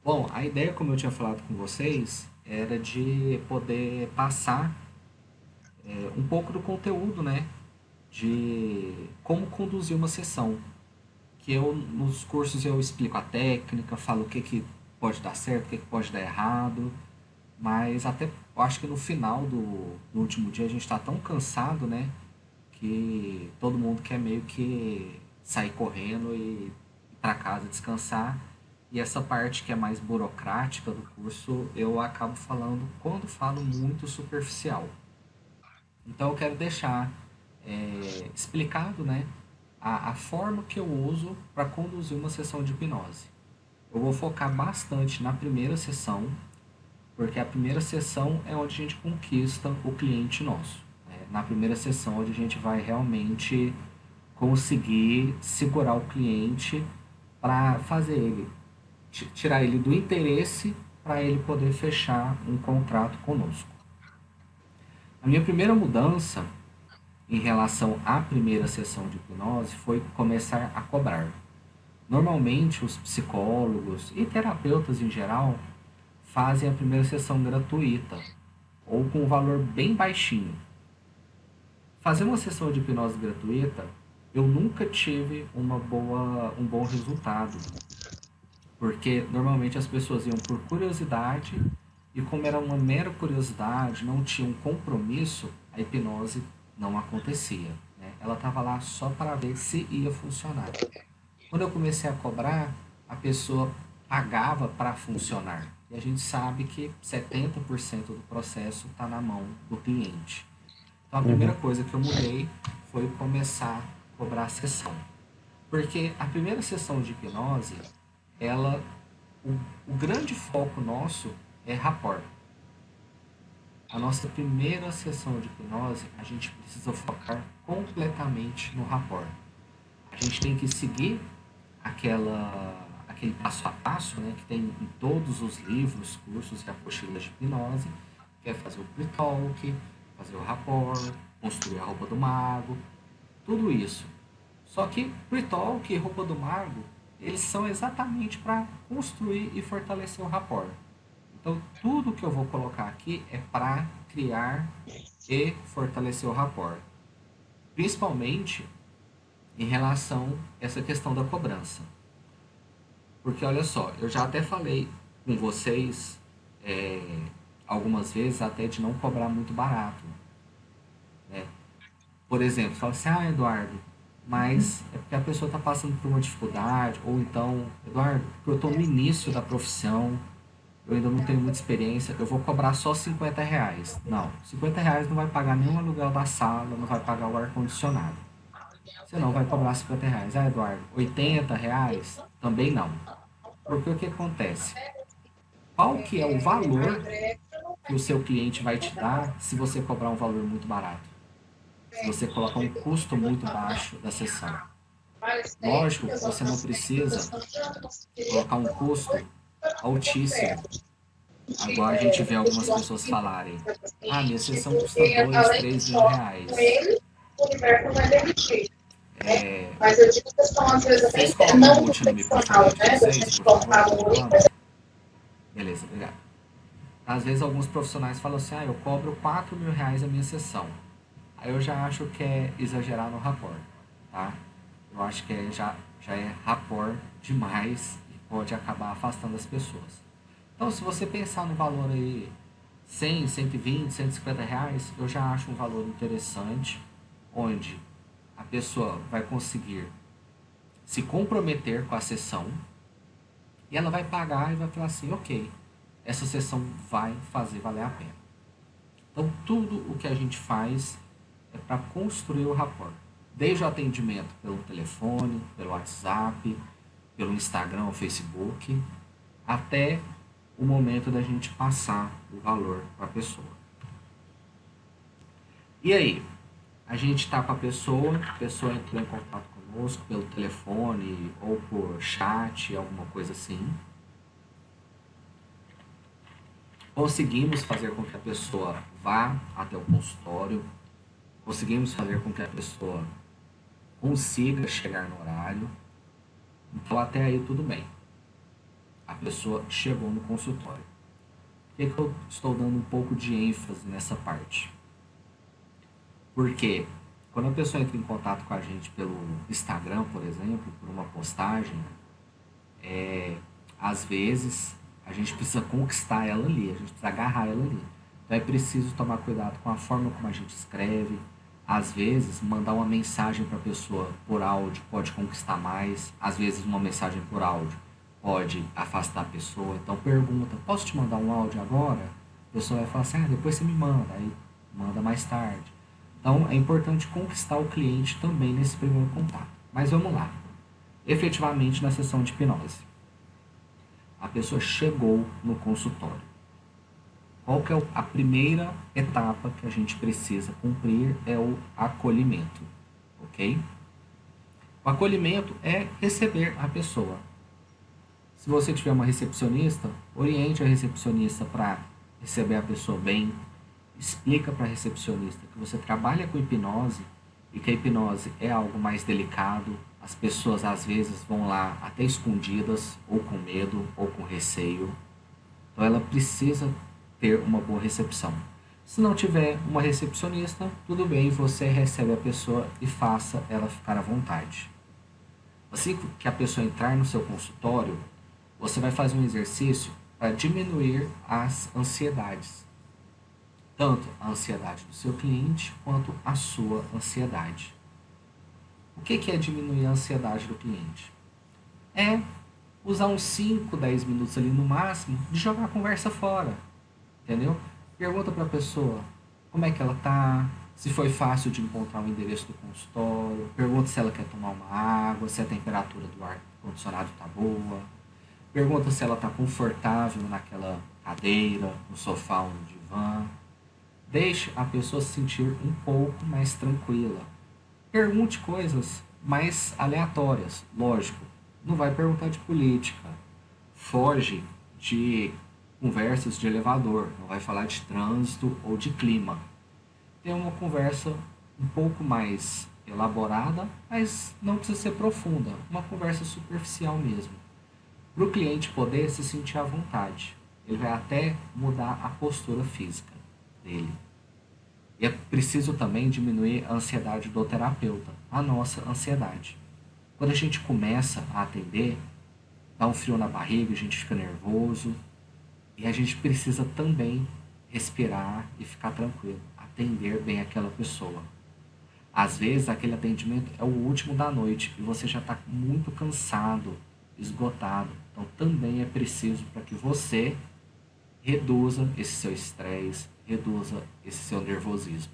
Bom, a ideia, como eu tinha falado com vocês, era de poder passar um pouco do conteúdo, né? De como conduzir uma sessão. Que eu, nos cursos, eu explico a técnica, falo o que, que pode dar certo, o que, que pode dar errado. Mas até eu acho que no final do último dia a gente está tão cansado, né? Que todo mundo quer meio que sair correndo e ir para casa descansar. E essa parte que é mais burocrática do curso, eu acabo falando quando falo muito superficial. Então eu quero deixar explicado, né, a forma que eu uso para conduzir uma sessão de hipnose. Eu vou focar bastante na primeira sessão, porque a primeira sessão é onde a gente conquista o cliente nosso. Né? Na primeira sessão, onde a gente vai realmente conseguir segurar o cliente para fazer ele, tirar ele do interesse para ele poder fechar um contrato conosco. A minha primeira mudança em relação à primeira sessão de hipnose foi começar a cobrar. Normalmente, os psicólogos e terapeutas em geral fazem a primeira sessão gratuita ou com um valor bem baixinho. Fazer uma sessão de hipnose gratuita, eu nunca tive um bom resultado, porque normalmente as pessoas iam por curiosidade e como era uma mera curiosidade, não tinha um compromisso, a hipnose não acontecia. Né? Ela estava lá só para ver se ia funcionar. Quando eu comecei a cobrar, a pessoa pagava para funcionar. E a gente sabe que 70% do processo está na mão do cliente. Então a primeira Uhum. coisa que eu mudei foi começar a cobrar a sessão. Porque a primeira sessão de hipnose, ela, o, o grande foco nosso é rapport. A nossa primeira sessão de hipnose, a gente precisa focar completamente no rapport. A gente tem que seguir aquele passo a passo, né, que tem em todos os livros, cursos e apostilas de hipnose, que é fazer o pre-talk, fazer o rapport, construir a roupa do mago, tudo isso. Só que pre-talk e roupa do mago, eles são exatamente para construir e fortalecer o rapport. Então, tudo que eu vou colocar aqui é para criar e fortalecer o rapport. Principalmente em relação a essa questão da cobrança. Porque olha só, eu já até falei com vocês é, algumas vezes até de não cobrar muito barato. Né? Por exemplo, fala assim, ah, Eduardo, mas é porque a pessoa está passando por uma dificuldade, ou então, Eduardo, porque eu estou no início da profissão, eu ainda não tenho muita experiência, eu vou cobrar só R$ 50. Não, R$ 50 não vai pagar nem o aluguel da sala, não vai pagar o ar-condicionado. Você não vai cobrar R$ 50. Ah, Eduardo, R$ 80? Também não. Porque o que acontece? Qual que é o valor que o seu cliente vai te dar se você cobrar um valor muito barato? Se você colocar um custo muito baixo da sessão. Lógico que você não precisa colocar um custo altíssimo. Agora a gente vê algumas pessoas falarem: ah, minha sessão custa 2, 3 mil reais. Vocês colocam um mute no microfone de vocês, por favor, por enquanto? Beleza, obrigado. Às vezes alguns profissionais falam assim, ah, eu cobro R$ 4.000 a minha sessão. Aí eu já acho que é exagerar no rapport, tá? Eu acho que já é rapport demais e pode acabar afastando as pessoas. Então, se você pensar no valor aí 100, 120, R$ 150, eu já acho um valor interessante, onde a pessoa vai conseguir se comprometer com a sessão e ela vai pagar e vai falar assim, ok, essa sessão vai fazer valer a pena. Então, tudo o que a gente faz é para construir o rapport. Desde o atendimento pelo telefone, pelo WhatsApp, pelo Instagram ou Facebook, até o momento da gente passar o valor para a pessoa. E aí? A gente está com a pessoa entrou em contato conosco pelo telefone ou por chat, alguma coisa assim. Conseguimos fazer com que a pessoa vá até o consultório, conseguimos fazer com que a pessoa consiga chegar no horário. Então até aí tudo bem. A pessoa chegou no consultório. Por que eu estou dando um pouco de ênfase nessa parte? Porque quando a pessoa entra em contato com a gente pelo Instagram, por exemplo, por uma postagem, às vezes a gente precisa conquistar ela ali, a gente precisa agarrar ela ali. Então é preciso tomar cuidado com a forma como a gente escreve. Às vezes, mandar uma mensagem para a pessoa por áudio pode conquistar mais. Às vezes, uma mensagem por áudio pode afastar a pessoa. Então, pergunta: posso te mandar um áudio agora? A pessoa vai falar assim: depois você me manda. Aí, manda mais tarde. Então, é importante conquistar o cliente também nesse primeiro contato. Mas vamos lá. Efetivamente, na sessão de hipnose, a pessoa chegou no consultório. Qual que é a primeira etapa que a gente precisa cumprir? É o acolhimento, ok? O acolhimento é receber a pessoa. Se você tiver uma recepcionista, oriente a recepcionista para receber a pessoa bem. Explica para a recepcionista que você trabalha com hipnose e que a hipnose é algo mais delicado. As pessoas às vezes vão lá até escondidas, ou com medo, ou com receio. Então ela precisa ter uma boa recepção. Se não tiver uma recepcionista, tudo bem, você recebe a pessoa e faça ela ficar à vontade. Assim que a pessoa entrar no seu consultório, você vai fazer um exercício para diminuir as ansiedades. Tanto a ansiedade do seu cliente quanto a sua ansiedade. O que é diminuir a ansiedade do cliente? É usar uns 5, 10 minutos ali no máximo de jogar a conversa fora. Entendeu? Pergunta para a pessoa como é que ela tá, se foi fácil de encontrar o endereço do consultório, pergunta se ela quer tomar uma água, se a temperatura do ar condicionado está boa, pergunta se ela está confortável naquela cadeira, no sofá ou no divã. Deixe a pessoa se sentir um pouco mais tranquila. Pergunte coisas mais aleatórias, lógico. Não vai perguntar de política. Foge de conversas de elevador. Não vai falar de trânsito ou de clima. Tem uma conversa um pouco mais elaborada, mas não precisa ser profunda. Uma conversa superficial mesmo. Para o cliente poder se sentir à vontade. Ele vai até mudar a postura física dele. E é preciso também diminuir a ansiedade do terapeuta, a nossa ansiedade. Quando a gente começa a atender, dá um frio na barriga, a gente fica nervoso, e a gente precisa também respirar e ficar tranquilo, atender bem aquela pessoa. Às vezes aquele atendimento é o último da noite e você já está muito cansado, esgotado. Então também é preciso para que você reduza esse seu estresse, reduza esse seu nervosismo,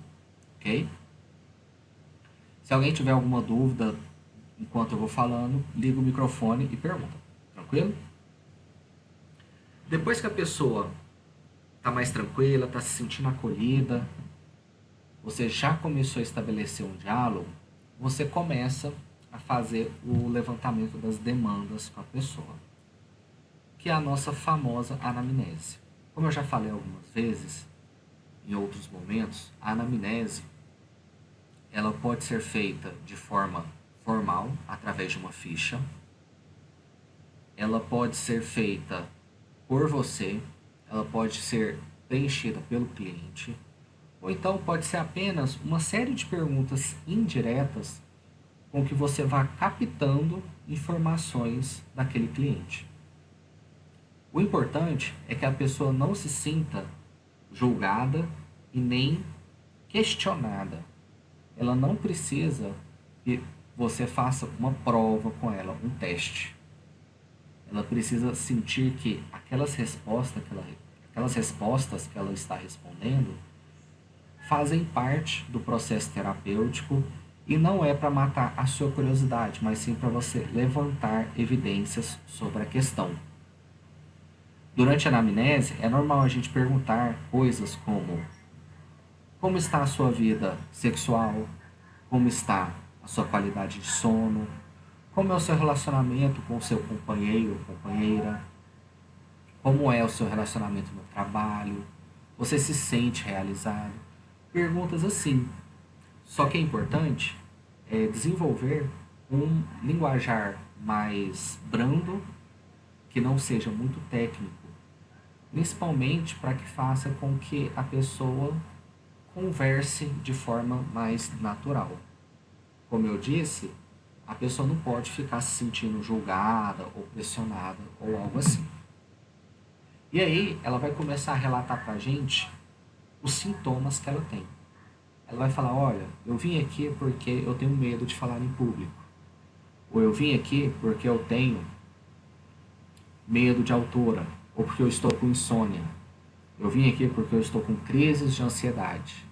ok? Se alguém tiver alguma dúvida enquanto eu vou falando, liga o microfone e pergunta, tranquilo? Depois que a pessoa está mais tranquila, está se sentindo acolhida, você já começou a estabelecer um diálogo, você começa a fazer o levantamento das demandas com a pessoa, que é a nossa famosa anamnese. Como eu já falei algumas vezes, em outros momentos, a anamnese ela pode ser feita de forma formal, através de uma ficha. Ela pode ser feita por você, ela pode ser preenchida pelo cliente, ou então pode ser apenas uma série de perguntas indiretas com que você vá captando informações daquele cliente. O importante é que a pessoa não se sinta julgada e nem questionada. Ela não precisa que você faça uma prova com ela, um teste. Ela precisa sentir que aquelas respostas que ela está respondendo fazem parte do processo terapêutico e não é para matar a sua curiosidade, mas sim para você levantar evidências sobre a questão. Durante a anamnese, é normal a gente perguntar coisas como está a sua vida sexual, como está a sua qualidade de sono, como é o seu relacionamento com o seu companheiro ou companheira, como é o seu relacionamento no trabalho, você se sente realizado. Perguntas assim. Só que é importante desenvolver um linguajar mais brando, que não seja muito técnico, principalmente para que faça com que a pessoa converse de forma mais natural. Como eu disse, a pessoa não pode ficar se sentindo julgada ou pressionada ou algo assim. E aí ela vai começar a relatar para a gente os sintomas que ela tem. Ela vai falar, olha, eu vim aqui porque eu tenho medo de falar em público. Ou eu vim aqui porque eu tenho medo de altura. Ou porque eu estou com insônia. Eu vim aqui porque eu estou com crises de ansiedade.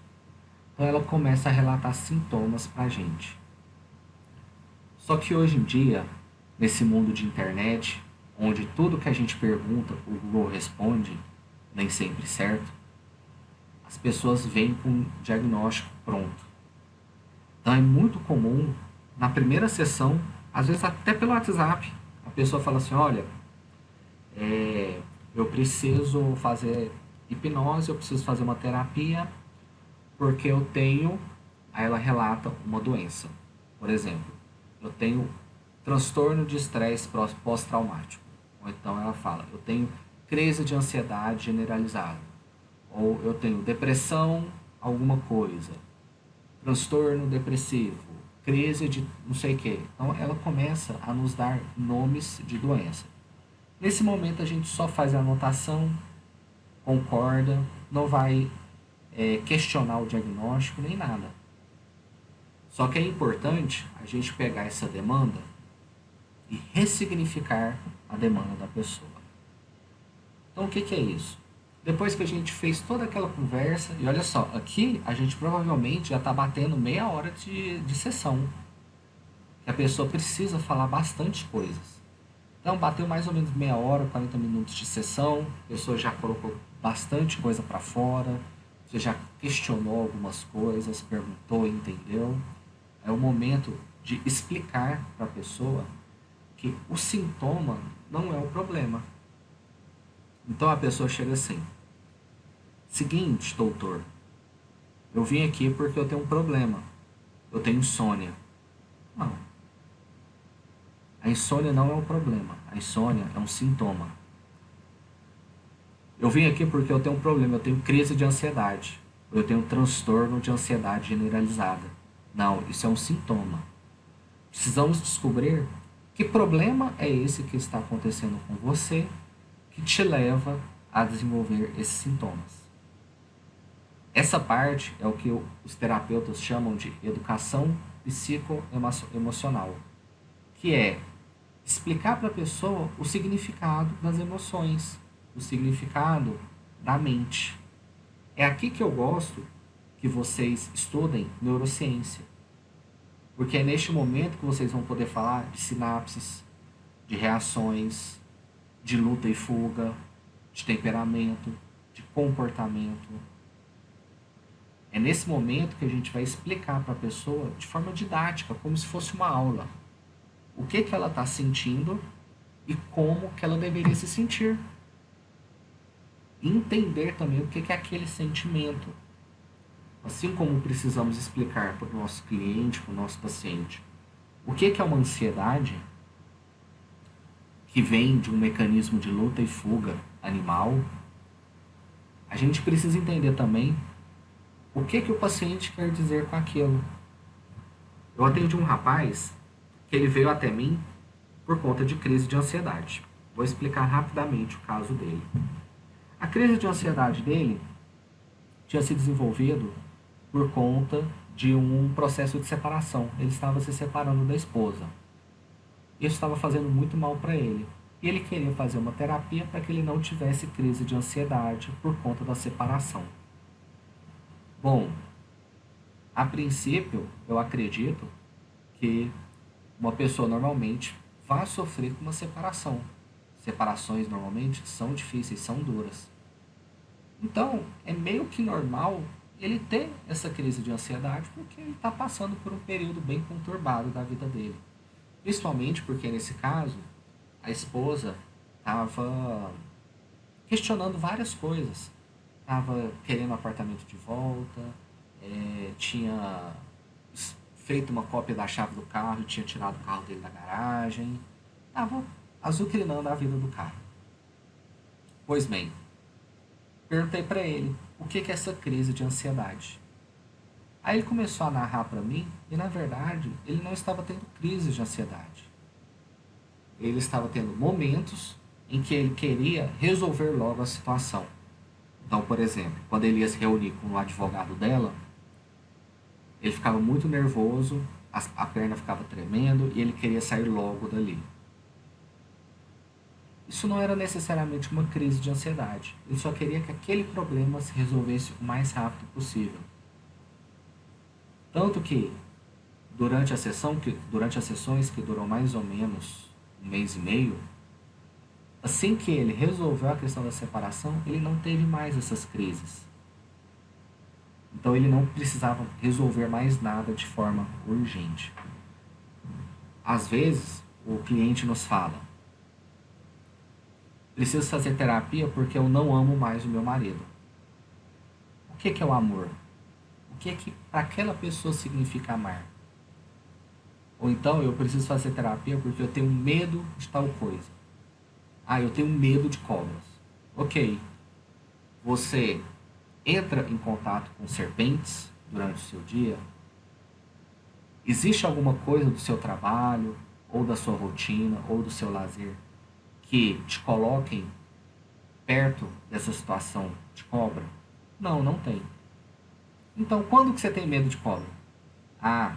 Então ela começa a relatar sintomas pra gente. Só que hoje em dia, nesse mundo de internet, onde tudo que a gente pergunta, o Google responde, nem sempre certo, as pessoas vêm com um diagnóstico pronto. Então é muito comum, na primeira sessão, às vezes até pelo WhatsApp, a pessoa fala assim, olha, eu preciso fazer hipnose, eu preciso fazer uma terapia, porque eu tenho, aí ela relata uma doença. Por exemplo, eu tenho transtorno de estresse pós-traumático. Ou então ela fala, eu tenho crise de ansiedade generalizada. Ou eu tenho depressão, alguma coisa. Transtorno depressivo, crise de não sei o quê. Então ela começa a nos dar nomes de doença. Nesse momento a gente só faz a anotação, concorda, não vai questionar o diagnóstico nem nada. Só que é importante a gente pegar essa demanda e ressignificar a demanda da pessoa. Então o que é isso? Depois que a gente fez toda aquela conversa, e olha só, aqui a gente provavelmente já está batendo meia hora de sessão. Que a pessoa precisa falar bastante coisas. Então bateu mais ou menos meia hora, 40 minutos de sessão, a pessoa já colocou bastante coisa para fora, você já questionou algumas coisas, perguntou, entendeu? É o momento de explicar para a pessoa que o sintoma não é o problema. Então a pessoa chega assim, seguinte, doutor, eu vim aqui porque eu tenho um problema, eu tenho insônia. Não. A insônia não é um problema, a insônia é um sintoma. Eu vim aqui porque eu tenho um problema, eu tenho crise de ansiedade, eu tenho transtorno de ansiedade generalizada. Não, isso é um sintoma. Precisamos descobrir que problema é esse que está acontecendo com você que te leva a desenvolver esses sintomas. Essa parte é o que os terapeutas chamam de educação psicoemocional, que é explicar para a pessoa o significado das emoções, o significado da mente. É aqui que eu gosto que vocês estudem neurociência, porque é neste momento que vocês vão poder falar de sinapses, de reações, de luta e fuga, de temperamento, de comportamento. É nesse momento que a gente vai explicar para a pessoa de forma didática, como se fosse uma aula, o que ela está sentindo e como que ela deveria se sentir. E entender também o que é aquele sentimento. Assim como precisamos explicar para o nosso cliente, para o nosso paciente, o que é uma ansiedade que vem de um mecanismo de luta e fuga animal, a gente precisa entender também o que o paciente quer dizer com aquilo. Eu atendi um rapaz que ele veio até mim por conta de crise de ansiedade. Vou explicar rapidamente o caso dele. A crise de ansiedade dele tinha se desenvolvido por conta de um processo de separação. Ele estava se separando da esposa. Isso estava fazendo muito mal para ele. E ele queria fazer uma terapia para que ele não tivesse crise de ansiedade por conta da separação. Bom, a princípio, eu acredito que uma pessoa normalmente vai sofrer com uma separação. Separações normalmente são difíceis, são duras. Então, é meio que normal ele ter essa crise de ansiedade porque ele está passando por um período bem conturbado da vida dele. Principalmente porque, nesse caso, a esposa estava questionando várias coisas. Estava querendo o apartamento de volta, tinha feito uma cópia da chave do carro e tinha tirado o carro dele da garagem. Estava azucrinando a vida do cara. Pois bem, perguntei para ele o que é essa crise de ansiedade. Aí ele começou a narrar para mim e, na verdade, ele não estava tendo crise de ansiedade. Ele estava tendo momentos em que ele queria resolver logo a situação. Então, por exemplo, quando ele ia se reunir com o advogado dela, ele ficava muito nervoso, a perna ficava tremendo e ele queria sair logo dali. Isso não era necessariamente uma crise de ansiedade. Ele só queria que aquele problema se resolvesse o mais rápido possível. Tanto que durante as sessões que duram mais ou menos um mês e meio, assim que ele resolveu a questão da separação, ele não teve mais essas crises. Então ele não precisava resolver mais nada de forma urgente. Às vezes, o cliente nos fala: preciso fazer terapia porque eu não amo mais o meu marido. O que é o amor? O que para aquela pessoa significa amar? Ou então, eu preciso fazer terapia porque eu tenho medo de tal coisa. Ah, eu tenho medo de cobras. Ok. Você entra em contato com serpentes durante o seu dia? Existe alguma coisa do seu trabalho, ou da sua rotina, ou do seu lazer, que te coloquem perto dessa situação de cobra? Não, não tem. Então, quando que você tem medo de cobra? Ah,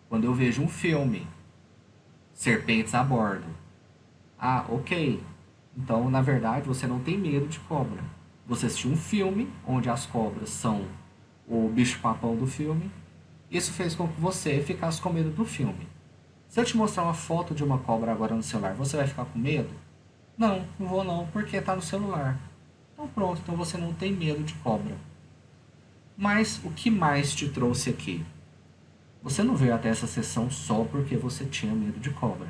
quando eu vejo um filme, serpentes a bordo. Ah, ok. Então, na verdade, você não tem medo de cobra. Você assistiu um filme onde as cobras são o bicho-papão do filme. Isso fez com que você ficasse com medo do filme. Se eu te mostrar uma foto de uma cobra agora no celular, você vai ficar com medo? Não, não vou não, porque está no celular. Então pronto, então você não tem medo de cobra. Mas o que mais te trouxe aqui? Você não veio até essa sessão só porque você tinha medo de cobra.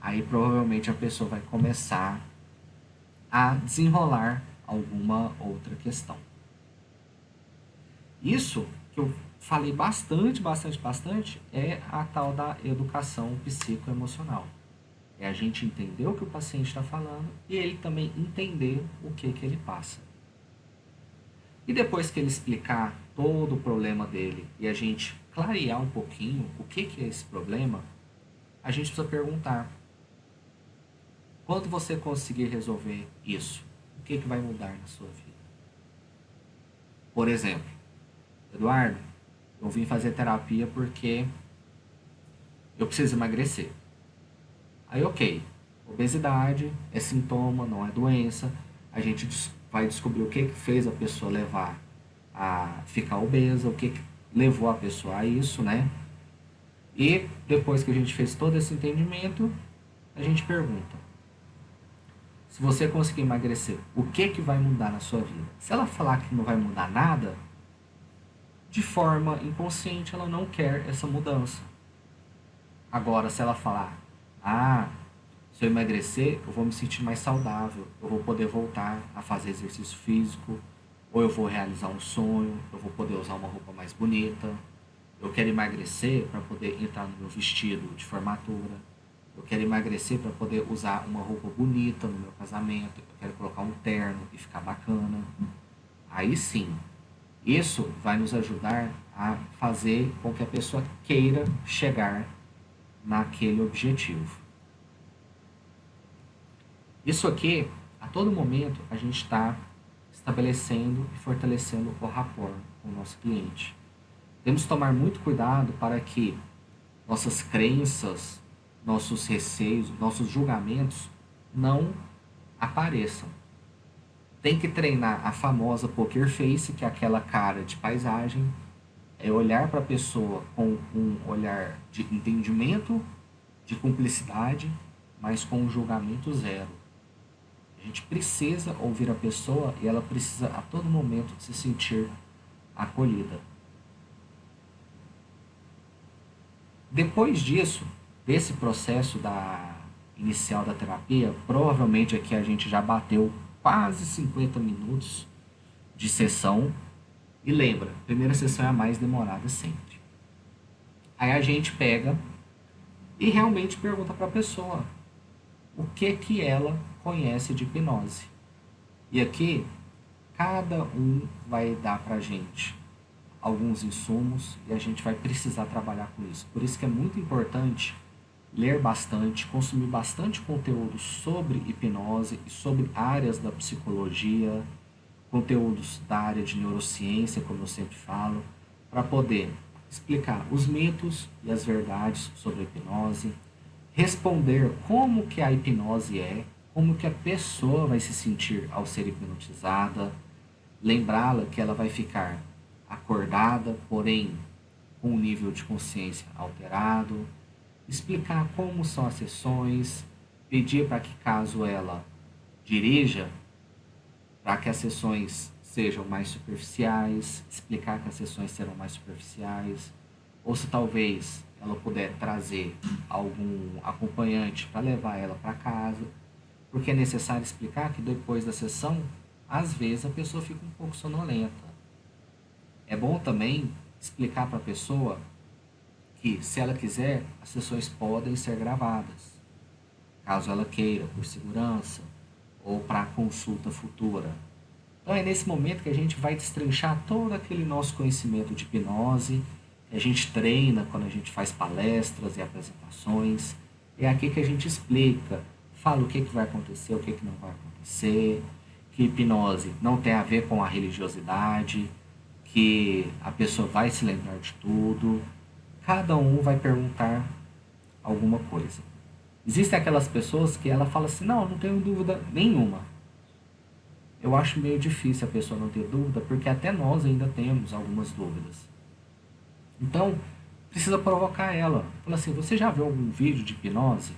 Aí provavelmente a pessoa vai começar a desenrolar alguma outra questão. Isso que eu falei bastante, é a tal da educação psicoemocional. É a gente entender o que o paciente está falando e ele também entender o que ele passa. E depois que ele explicar todo o problema dele e a gente clarear um pouquinho o que é esse problema, a gente precisa perguntar: quando você conseguir resolver isso, o que vai mudar na sua vida? Por exemplo, Eduardo, eu vim fazer terapia porque eu preciso emagrecer. Aí, ok, obesidade é sintoma, não é doença. A gente vai descobrir o que fez a pessoa levar a ficar obesa, o que levou a pessoa a isso, né? E depois que a gente fez todo esse entendimento, a gente pergunta: se você conseguir emagrecer, o que vai mudar na sua vida? Se ela falar que não vai mudar nada, de forma inconsciente ela não quer essa mudança. Agora, se ela falar: ah, se eu emagrecer, eu vou me sentir mais saudável, eu vou poder voltar a fazer exercício físico, ou eu vou realizar um sonho, eu vou poder usar uma roupa mais bonita, eu quero emagrecer para poder entrar no meu vestido de formatura, eu quero emagrecer para poder usar uma roupa bonita no meu casamento, eu quero colocar um terno e ficar bacana. Aí sim, isso vai nos ajudar a fazer com que a pessoa queira chegar naquele objetivo. Isso aqui, a todo momento, a gente está estabelecendo e fortalecendo o rapport com o nosso cliente. Temos que tomar muito cuidado para que nossas crenças, nossos receios, nossos julgamentos não apareçam. Tem que treinar a famosa poker face, que é aquela cara de paisagem, é olhar para a pessoa com um olhar de entendimento, de cumplicidade, mas com um julgamento zero. A gente precisa ouvir a pessoa e ela precisa a todo momento se sentir acolhida. Depois disso, desse processo inicial da terapia, provavelmente aqui a gente já bateu quase 50 minutos de sessão. E lembra, a primeira sessão é a mais demorada sempre. Aí a gente pega e realmente pergunta para a pessoa: o que ela conhece de hipnose. E aqui, cada um vai dar para a gente alguns insumos e a gente vai precisar trabalhar com isso. Por isso que é muito importante ler bastante, consumir bastante conteúdo sobre hipnose e sobre áreas da psicologia, conteúdos da área de neurociência, como eu sempre falo, para poder explicar os mitos e as verdades sobre a hipnose, responder como que a hipnose é, como que a pessoa vai se sentir ao ser hipnotizada, lembrá-la que ela vai ficar acordada, porém com um nível de consciência alterado, explicar como são as sessões, pedir para que caso ela dirija, para que as sessões sejam mais superficiais, explicar que as sessões serão mais superficiais, ou se talvez ela puder trazer algum acompanhante para levar ela para casa, porque é necessário explicar que depois da sessão, às vezes a pessoa fica um pouco sonolenta. É bom também explicar para a pessoa que, se ela quiser, as sessões podem ser gravadas, caso ela queira, por segurança ou para consulta futura. Então é nesse momento que a gente vai destrinchar todo aquele nosso conhecimento de hipnose, que a gente treina quando a gente faz palestras e apresentações. É aqui que a gente explica, fala o que vai acontecer, o que não vai acontecer, que hipnose não tem a ver com a religiosidade, que a pessoa vai se lembrar de tudo. Cada um vai perguntar alguma coisa. Existem aquelas pessoas que ela fala assim, não tenho dúvida nenhuma. Eu acho meio difícil a pessoa não ter dúvida, porque até nós ainda temos algumas dúvidas. Então, precisa provocar ela. Fala assim, você já viu algum vídeo de hipnose?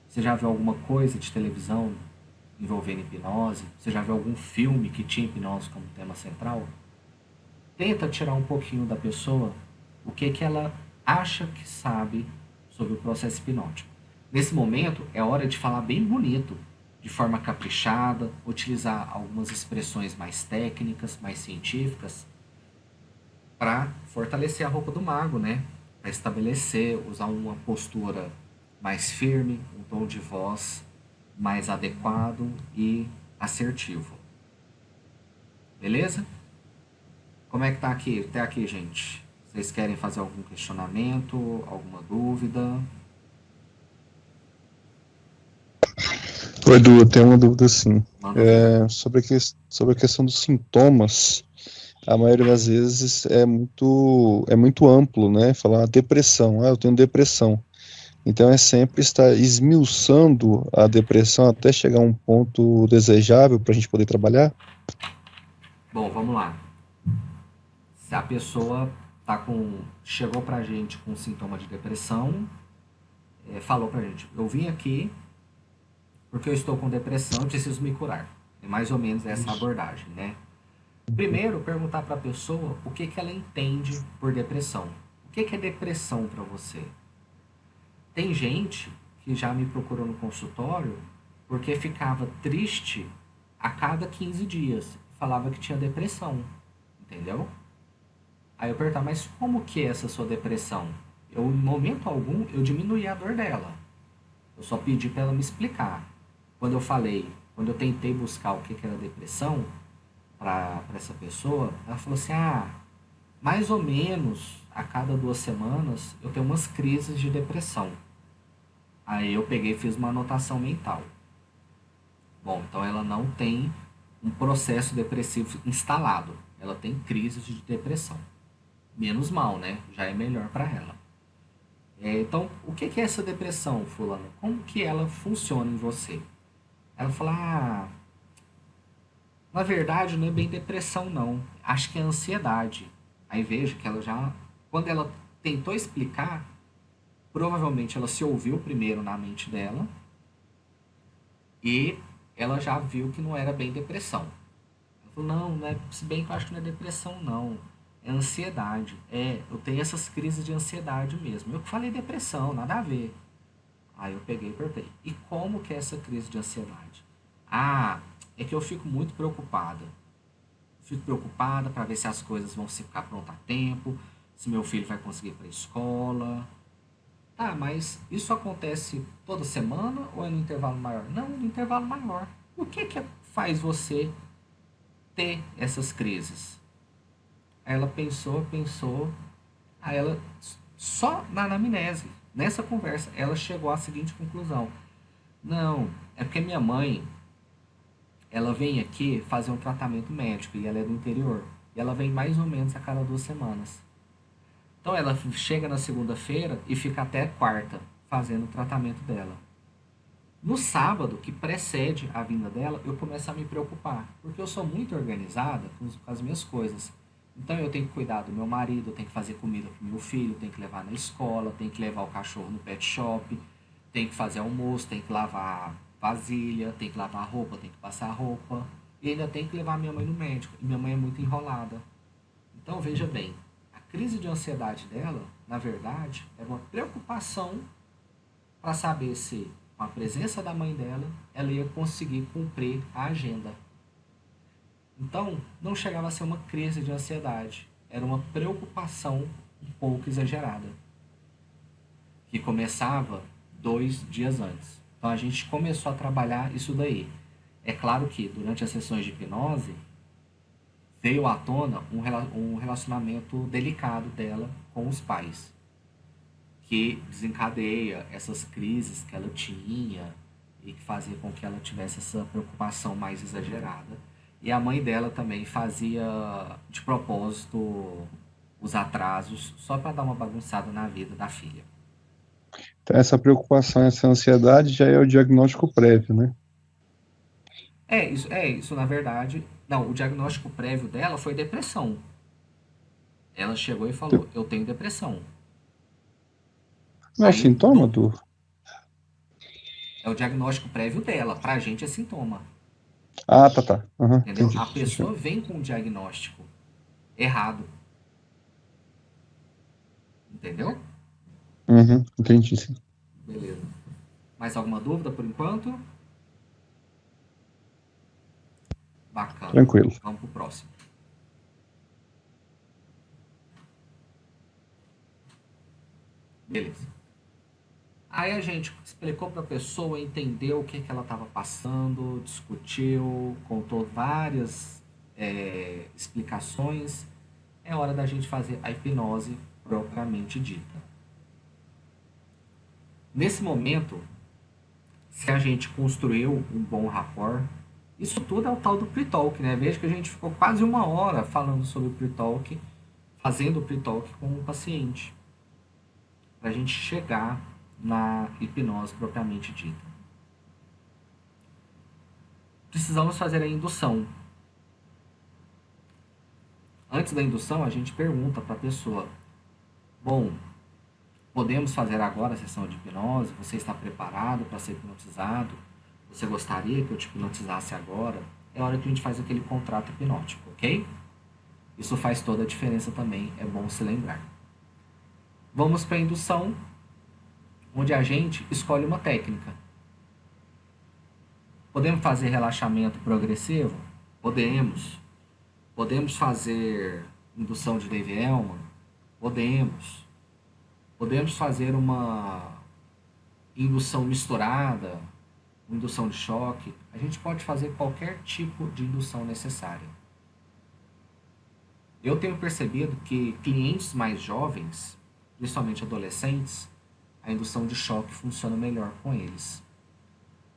Você já viu alguma coisa de televisão envolvendo hipnose? Você já viu algum filme que tinha hipnose como tema central? Tenta tirar um pouquinho da pessoa o que ela acha que sabe sobre o processo hipnótico. Nesse momento, é hora de falar bem bonito, de forma caprichada, utilizar algumas expressões mais técnicas, mais científicas, para fortalecer a roupa do mago, né? Para estabelecer, usar uma postura mais firme, um tom de voz mais adequado e assertivo. Beleza? Como é que tá aqui? Até aqui, gente. Vocês querem fazer algum questionamento, alguma dúvida? Oi, Edu, eu tenho uma dúvida sim. Manda ver. Sobre a questão dos sintomas, a maioria das vezes é muito amplo, né? Falar depressão, eu tenho depressão. Então é sempre estar esmiuçando a depressão até chegar a um ponto desejável para a gente poder trabalhar. Bom, vamos lá. Se a pessoa chegou pra gente com sintoma de depressão, falou pra gente, eu vim aqui porque eu estou com depressão e preciso me curar. É mais ou menos essa Isso. abordagem, né? Primeiro, perguntar para a pessoa o que ela entende por depressão. O que é depressão para você? Tem gente que já me procurou no consultório porque ficava triste a cada 15 dias. Falava que tinha depressão, entendeu? Aí eu perguntava, mas como que é essa sua depressão? Eu, em momento algum, eu diminuí a dor dela. Eu só pedi para ela me explicar. Quando eu tentei buscar o que era depressão para essa pessoa, ela falou assim, mais ou menos a cada 2 semanas eu tenho umas crises de depressão. Aí eu peguei e fiz uma anotação mental. Bom, então ela não tem um processo depressivo instalado. Ela tem crises de depressão. Menos mal, né? Já é melhor para ela. Então, o que é essa depressão, fulano? Como que ela funciona em você? Ela fala, na verdade não é bem depressão não. Acho que é ansiedade. Aí vejo que ela já, quando ela tentou explicar, provavelmente ela se ouviu primeiro na mente dela e ela já viu que não era bem depressão. Ela falou, não é, se bem que eu acho que não é depressão não. É ansiedade. Eu tenho essas crises de ansiedade mesmo. Eu falei depressão, nada a ver. Aí eu peguei e perguntei, e como que é essa crise de ansiedade? É que eu fico muito preocupada. Fico preocupada para ver se as coisas vão ficar prontas a tempo, se meu filho vai conseguir ir para a escola. Ah, mas isso acontece toda semana ou é no intervalo maior? Não, no intervalo maior. O que que faz você ter essas crises? Aí ela pensou, pensou, aí ela, só na anamnese, nessa conversa, ela chegou à seguinte conclusão. Não, é porque minha mãe, ela vem aqui fazer um tratamento médico e ela é do interior. E ela vem mais ou menos a cada 2 semanas. Então ela chega na segunda-feira e fica até quarta fazendo o tratamento dela. No sábado, que precede a vinda dela, eu começo a me preocupar, porque eu sou muito organizada com as minhas coisas. Então eu tenho que cuidar do meu marido, eu tenho que fazer comida para o meu filho, tenho que levar na escola, tenho que levar o cachorro no pet shop, tenho que fazer almoço, tenho que lavar vasilha, tenho que lavar roupa, tenho que passar roupa. E ainda tenho que levar minha mãe no médico. E minha mãe é muito enrolada. Então veja bem, a crise de ansiedade dela, na verdade, era uma preocupação para saber se, com a presença da mãe dela, ela ia conseguir cumprir a agenda. Então, não chegava a ser uma crise de ansiedade, era uma preocupação um pouco exagerada, que começava 2 dias antes. Então, a gente começou a trabalhar isso daí. É claro que, durante as sessões de hipnose, veio à tona um relacionamento delicado dela com os pais, que desencadeia essas crises que ela tinha e que fazia com que ela tivesse essa preocupação mais exagerada. E a mãe dela também fazia de propósito os atrasos só para dar uma bagunçada na vida da filha. Então, essa preocupação, essa ansiedade já é o diagnóstico prévio, né? É isso na verdade. Não, o diagnóstico prévio dela foi depressão. Ela chegou e Então, falou: Eu tenho depressão. não é o Aí sintoma no, do. é o diagnóstico prévio dela. Pra gente é sintoma. Ah, tá, tá. Aham, Entendeu? entendi. A Sim, senhor. pessoa vem com um diagnóstico errado. Entendeu? Uhum, entendi, sim. Beleza. Mais alguma dúvida por enquanto? Bacana. Tranquilo. Vamos pro próximo. Beleza. Aí a gente explicou para a pessoa, entendeu o que, que ela estava passando, discutiu, contou várias explicações. É hora da gente fazer a hipnose propriamente dita. Nesse momento, se a gente construiu um bom rapport, isso tudo é o tal do pre-talk, né? Veja que a gente ficou quase 1 hora falando sobre o pre-talk, fazendo o pre-talk com o paciente, para a gente chegar na hipnose propriamente dita. Precisamos fazer a indução. Antes da indução, a gente pergunta para a pessoa: bom, podemos fazer agora a sessão de hipnose? Você está preparado para ser hipnotizado? Você gostaria que eu te hipnotizasse agora? É hora que a gente faz aquele contrato hipnótico, ok? Isso faz toda a diferença também, é bom se lembrar. Vamos para a indução, onde a gente escolhe uma técnica. Podemos fazer relaxamento progressivo? Podemos. Podemos fazer indução de Dave Elman? Podemos. Podemos fazer uma indução misturada, indução de choque. A gente pode fazer qualquer tipo de indução necessária. Eu tenho percebido que clientes mais jovens, principalmente adolescentes, a indução de choque funciona melhor com eles.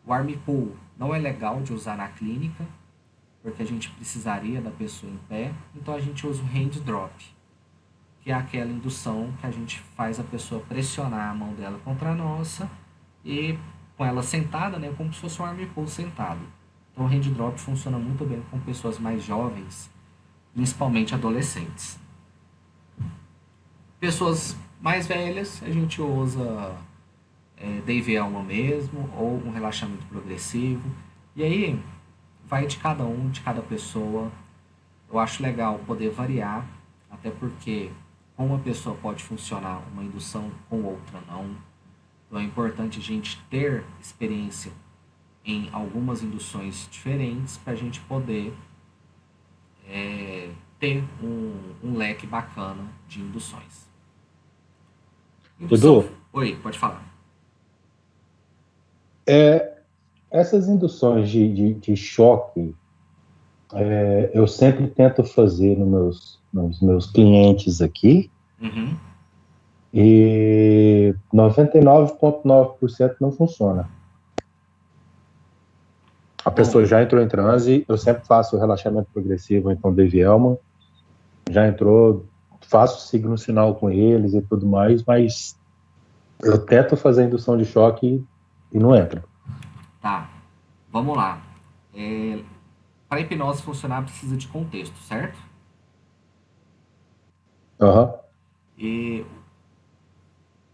O arm pull não é legal de usar na clínica, porque a gente precisaria da pessoa em pé, então a gente usa o hand drop, que é aquela indução que a gente faz a pessoa pressionar a mão dela contra a nossa e com ela sentada, né, como se fosse um arm pull sentado. Então o hand drop funciona muito bem com pessoas mais jovens, principalmente adolescentes. Pessoas mais velhas, a gente usa Dave Elman mesmo, ou um relaxamento progressivo. E aí vai de cada um, de cada pessoa. Eu acho legal poder variar, até porque com uma pessoa pode funcionar uma indução, com outra não. Então é importante a gente ter experiência em algumas induções diferentes para a gente poder ter um leque bacana de induções. Indução. Edu, Oi, pode falar. É, essas induções de choque, eu sempre tento fazer nos meus clientes aqui, Uhum. e 99,9% não funciona. A pessoa Bom, já entrou em transe, eu sempre faço o relaxamento progressivo, então Dave Elman, já entrou, faço signo sinal com eles e tudo mais, mas eu tento fazer a indução de choque e não entra. tá. Vamos lá. Para a hipnose funcionar, precisa de contexto, certo? Aham. E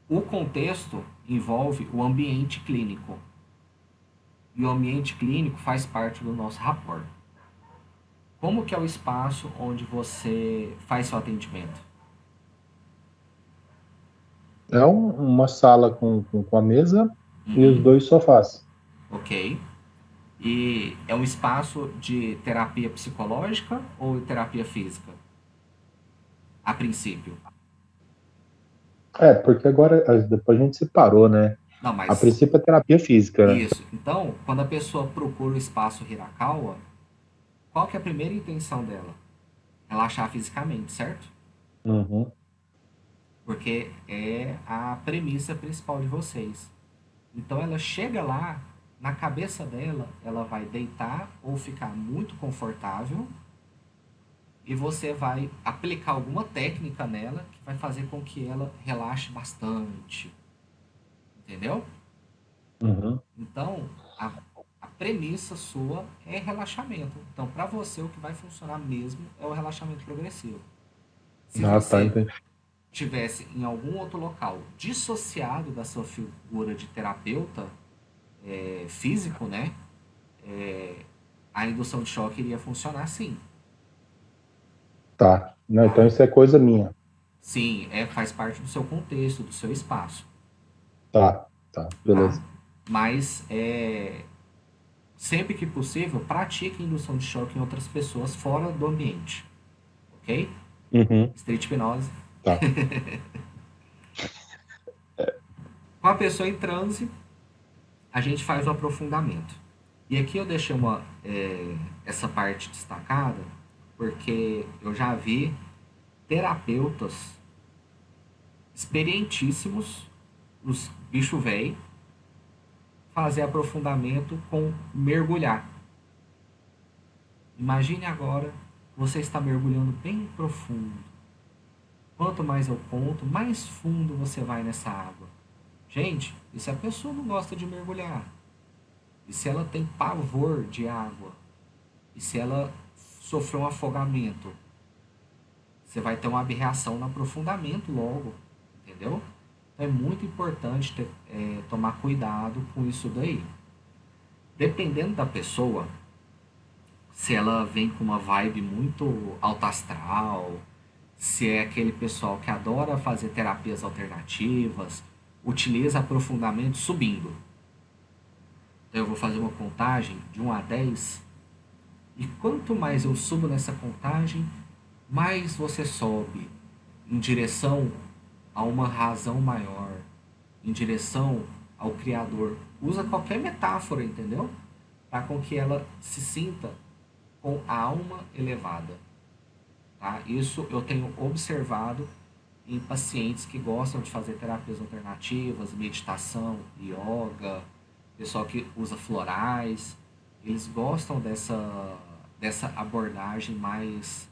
o contexto envolve o ambiente clínico. E o ambiente clínico faz parte do nosso rapport. Como que é o espaço onde você faz seu atendimento? É uma sala com a mesa e os Uhum, dois sofás. ok. E é um espaço de terapia psicológica ou terapia física? A princípio. Porque agora, depois a gente separou, né? Não, A mas princípio é terapia física, né? isso. Então, quando a pessoa procura o espaço Hirakawa, qual que é a primeira intenção dela? Relaxar fisicamente, certo? Uhum. Porque é a premissa principal de vocês. Então ela chega lá, na cabeça dela, ela vai deitar ou ficar muito confortável e você vai aplicar alguma técnica nela que vai fazer com que ela relaxe bastante, entendeu? Uhum. Então, a premissa sua é relaxamento. Então, para você, o que vai funcionar mesmo é o relaxamento progressivo. Se Ah, tá, você entendi. tivesse em algum outro local dissociado da sua figura de terapeuta físico, né? A indução de choque iria funcionar sim, Tá. Não, então tá? isso é coisa minha. Sim, faz parte do seu contexto, do seu espaço, Tá, tá, tá? beleza. Mas sempre que possível, pratique indução de choque em outras pessoas fora do ambiente, ok? Uhum. Street hipnose. Tá. Com a pessoa em transe, a gente faz o aprofundamento. E aqui eu deixei essa parte destacada porque eu já vi terapeutas experientíssimos, os bicho velho, fazer aprofundamento com mergulhar. Imagine agora você está mergulhando bem profundo. Quanto mais eu conto, mais fundo você vai nessa água. Gente, e se a pessoa não gosta de mergulhar? E se ela tem pavor de água? E se ela sofreu um afogamento? Você vai ter uma abreação no aprofundamento logo, entendeu? Então é muito importante tomar cuidado com isso daí. Dependendo da pessoa, se ela vem com uma vibe muito alta astral, se é aquele pessoal que adora fazer terapias alternativas, utiliza aprofundamento subindo. Então eu vou fazer uma contagem de 1 a 10 e quanto mais eu subo nessa contagem, mais você sobe em direção a uma razão maior, em direção ao Criador. Usa qualquer metáfora, entendeu? Para com que ela se sinta com a alma elevada. Tá? Isso eu tenho observado em pacientes que gostam de fazer terapias alternativas, meditação, yoga, pessoal que usa florais. Eles gostam dessa abordagem mais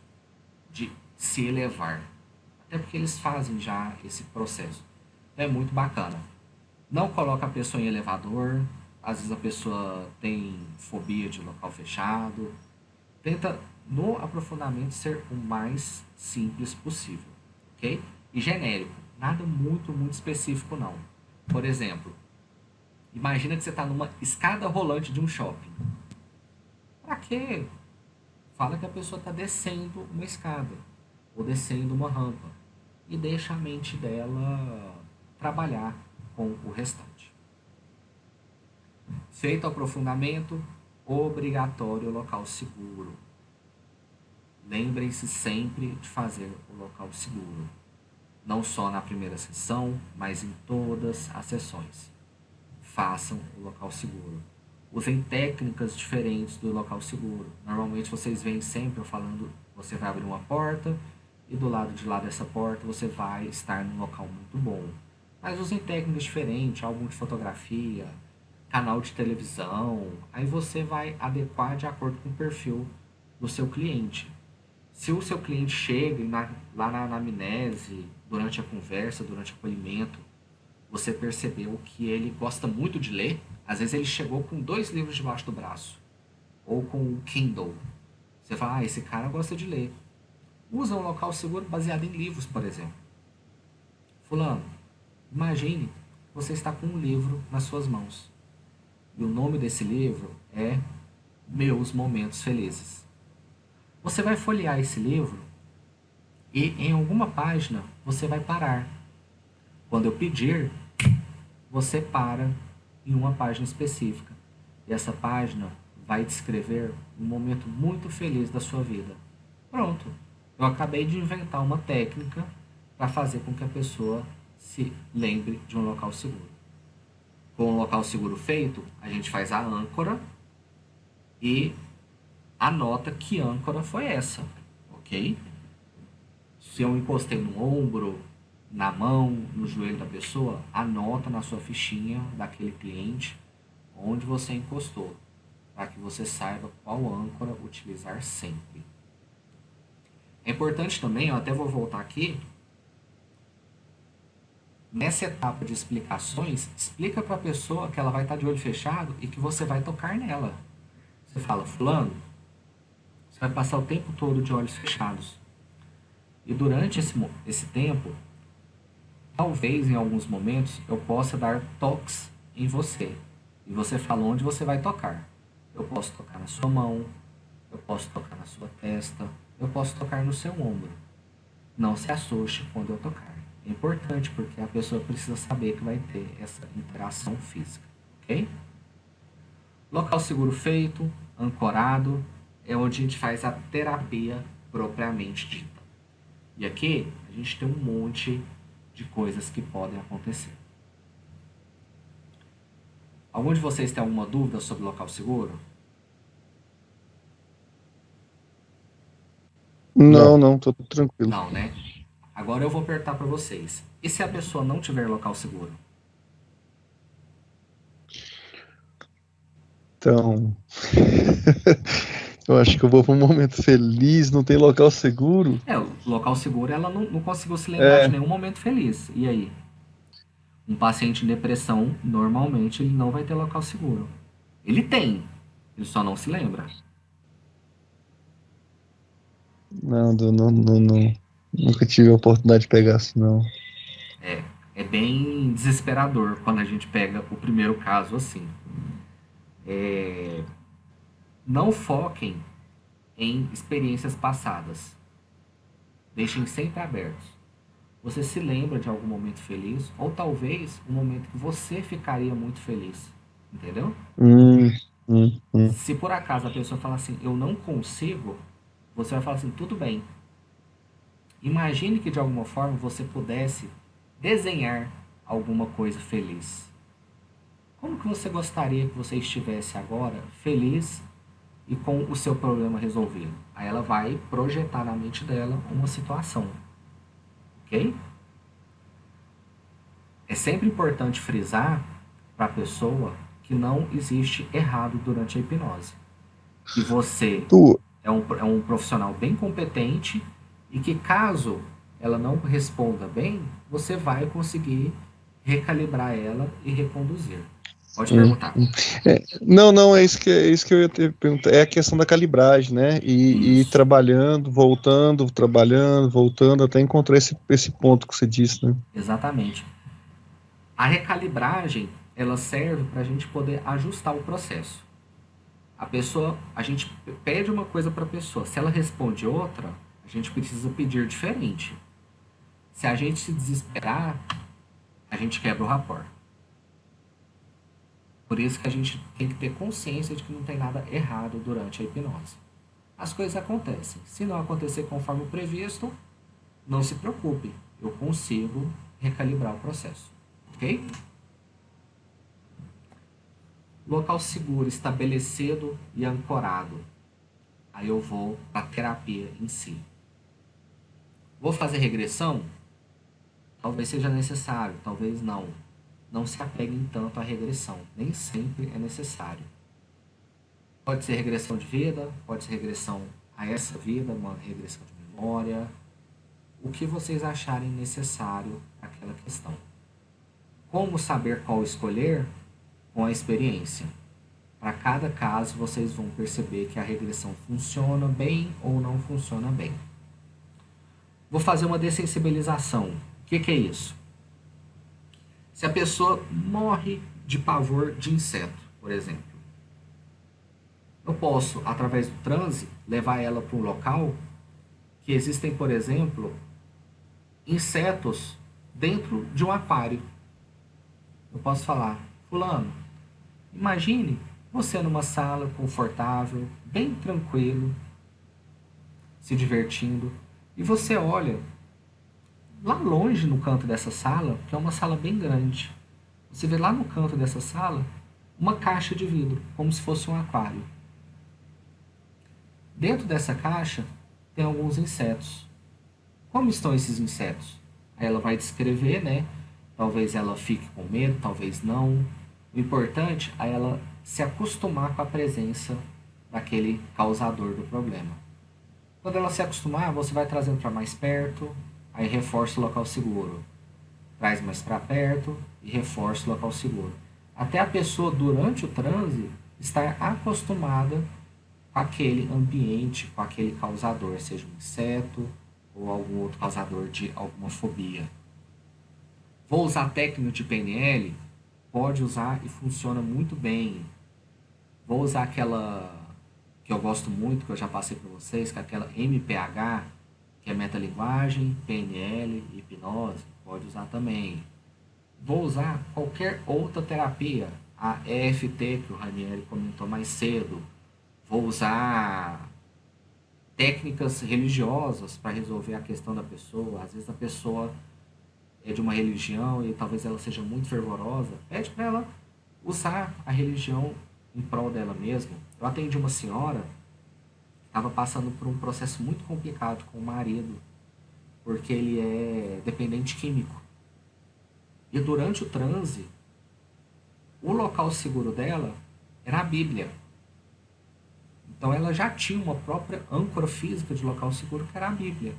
de se elevar. Até porque eles fazem já esse processo. Então é muito bacana. Não coloca a pessoa em elevador. Às vezes a pessoa tem fobia de local fechado. Tenta, no aprofundamento, ser o mais simples possível. Ok? E genérico. Nada muito, muito específico, não. Por exemplo, imagina que você está numa escada rolante de um shopping. Para quê? Fala que a pessoa está descendo uma escada ou descendo uma rampa e deixa a mente dela trabalhar com o restante. Feito o aprofundamento, obrigatório local seguro. Lembrem-se sempre de fazer o local seguro. não só na primeira sessão, mas em todas as sessões. Façam o local seguro. Usem técnicas diferentes do local seguro. Normalmente vocês veem sempre eu falando, você vai abrir uma porta e do lado de lá dessa porta você vai estar num local muito bom. Mas usem técnicas diferentes, álbum de fotografia, canal de televisão. Aí você vai adequar de acordo com o perfil do seu cliente. Se o seu cliente chega lá na anamnese, durante a conversa, durante o acolhimento, você percebeu que ele gosta muito de ler, às vezes ele chegou com 2 livros debaixo do braço, ou com o Kindle. Você fala, esse cara gosta de ler. Usa um local seguro baseado em livros, por exemplo. Fulano, imagine que você está com um livro nas suas mãos. E o nome desse livro é Meus Momentos Felizes. Você vai folhear esse livro e em alguma página você vai parar. Quando eu pedir, você para em uma página específica. E essa página vai descrever um momento muito feliz da sua vida. Pronto. Eu acabei de inventar uma técnica para fazer com que a pessoa se lembre de um local seguro. Com o local seguro feito, a gente faz a âncora e anota que âncora foi essa, ok? Se eu encostei no ombro, na mão, no joelho da pessoa, anota na sua fichinha daquele cliente onde você encostou, para que você saiba qual âncora utilizar sempre. É importante também, eu até vou voltar aqui, nessa etapa de explicações, explica para a pessoa que ela vai estar de olho fechado e que você vai tocar nela. Você fala, fulano, você vai passar o tempo todo de olhos fechados. E durante esse tempo, talvez em alguns momentos eu possa dar toques em você. E você fala onde você vai tocar. Eu posso tocar na sua mão, eu posso tocar na sua testa, eu posso tocar no seu ombro. Não se assuste quando eu tocar. É importante porque a pessoa precisa saber que vai ter essa interação física, ok? Local seguro feito, ancorado, é onde a gente faz a terapia propriamente dita. E aqui a gente tem um monte de coisas que podem acontecer. Algum de vocês tem alguma dúvida sobre local seguro? Não, tô tranquilo. Não, né? Agora eu vou apertar para vocês. E se a pessoa não tiver local seguro? Então, eu acho que eu vou para um momento feliz, não tem local seguro. O local seguro ela não conseguiu se lembrar de É, nenhum momento feliz. E aí? Um paciente em depressão, normalmente, ele não vai ter local seguro. Ele tem, ele só não se lembra. não. Nunca tive a oportunidade de pegar assim, não. É bem desesperador quando a gente pega o primeiro caso assim. Não foquem em experiências passadas. Deixem sempre abertos. Você se lembra de algum momento feliz, ou talvez um momento que você ficaria muito feliz. Entendeu? Hum, hum. Se por acaso a pessoa falar assim, eu não consigo, você vai falar assim, tudo bem. Imagine que de alguma forma você pudesse desenhar alguma coisa feliz. Como que você gostaria que você estivesse agora feliz e com o seu problema resolvido? Aí ela vai projetar na mente dela uma situação. Ok? É sempre importante frisar para a pessoa que não existe errado durante a hipnose. Que você Tu, é um profissional bem competente e que caso ela não responda bem, você vai conseguir recalibrar ela e reconduzir. Pode perguntar. Não, é isso que eu ia te perguntar. É a questão da calibragem, né? E Isso, trabalhando, voltando, trabalhando, voltando, até encontrar esse ponto que você disse, né? exatamente. A recalibragem, ela serve para a gente poder ajustar o processo. A gente pede uma coisa para a pessoa. Se ela responde outra, a gente precisa pedir diferente. Se a gente se desesperar, a gente quebra o rapport. Por isso que a gente tem que ter consciência de que não tem nada errado durante a hipnose. As coisas acontecem. Se não acontecer conforme o previsto, não se preocupe. eu consigo recalibrar o processo, ok? Local seguro, estabelecido e ancorado. Aí eu vou para a terapia em si. Vou fazer regressão? Talvez seja necessário, talvez não. Não se apeguem tanto à regressão, nem sempre é necessário. Pode ser regressão de vida, pode ser regressão a essa vida, uma regressão de memória, o que vocês acharem necessário para aquela questão. Como saber qual escolher? Com a experiência. Para cada caso, vocês vão perceber que a regressão funciona bem ou não funciona bem. Vou fazer uma dessensibilização. O que é isso? Se a pessoa morre de pavor de inseto, por exemplo, eu posso, através do transe, levar ela para um local que existem, por exemplo, insetos dentro de um aquário. Eu posso falar, fulano, imagine você numa sala confortável, bem tranquilo, se divertindo, e você olha lá longe no canto dessa sala, que é uma sala bem grande. Você vê lá no canto dessa sala uma caixa de vidro, como se fosse um aquário. Dentro dessa caixa tem alguns insetos. Como estão esses insetos? Aí ela vai descrever, né? Talvez ela fique com medo, talvez não. O importante é ela se acostumar com a presença daquele causador do problema. Quando ela se acostumar, você vai trazendo para mais perto, aí reforça o local seguro. Traz mais para perto e reforça o local seguro. Até a pessoa, durante o transe, estar acostumada com aquele ambiente, com aquele causador, seja um inseto ou algum outro causador de alguma fobia. Vou usar a técnica de PNL? Pode usar e funciona muito bem. Vou usar aquela que eu gosto muito, que eu já passei para vocês, que é aquela MPH, que é metalinguagem, PNL e hipnose. Pode usar também. Vou usar qualquer outra terapia, a EFT, que o Ranieri comentou mais cedo. Vou usar técnicas religiosas para resolver a questão da pessoa. Às vezes a pessoa é de uma religião e talvez ela seja muito fervorosa. Pede para ela usar a religião em prol dela mesma. Eu atendi uma senhora que estava passando por um processo muito complicado com o marido, porque ele é dependente químico. E durante o transe, o local seguro dela era a Bíblia. Então ela já tinha uma própria âncora física de local seguro, que era a Bíblia.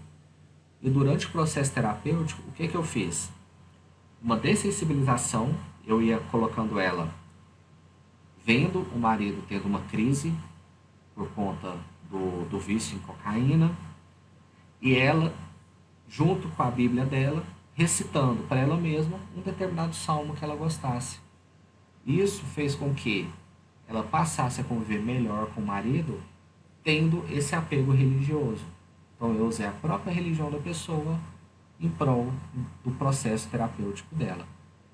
E durante o processo terapêutico, o que eu fiz? Uma dessensibilização, eu ia colocando ela vendo o marido tendo uma crise por conta do vício em cocaína, e ela, junto com a Bíblia dela, recitando para ela mesma um determinado salmo que ela gostasse. Isso fez com que ela passasse a conviver melhor com o marido, tendo esse apego religioso. Então eu usei a própria religião da pessoa em prol do processo terapêutico dela.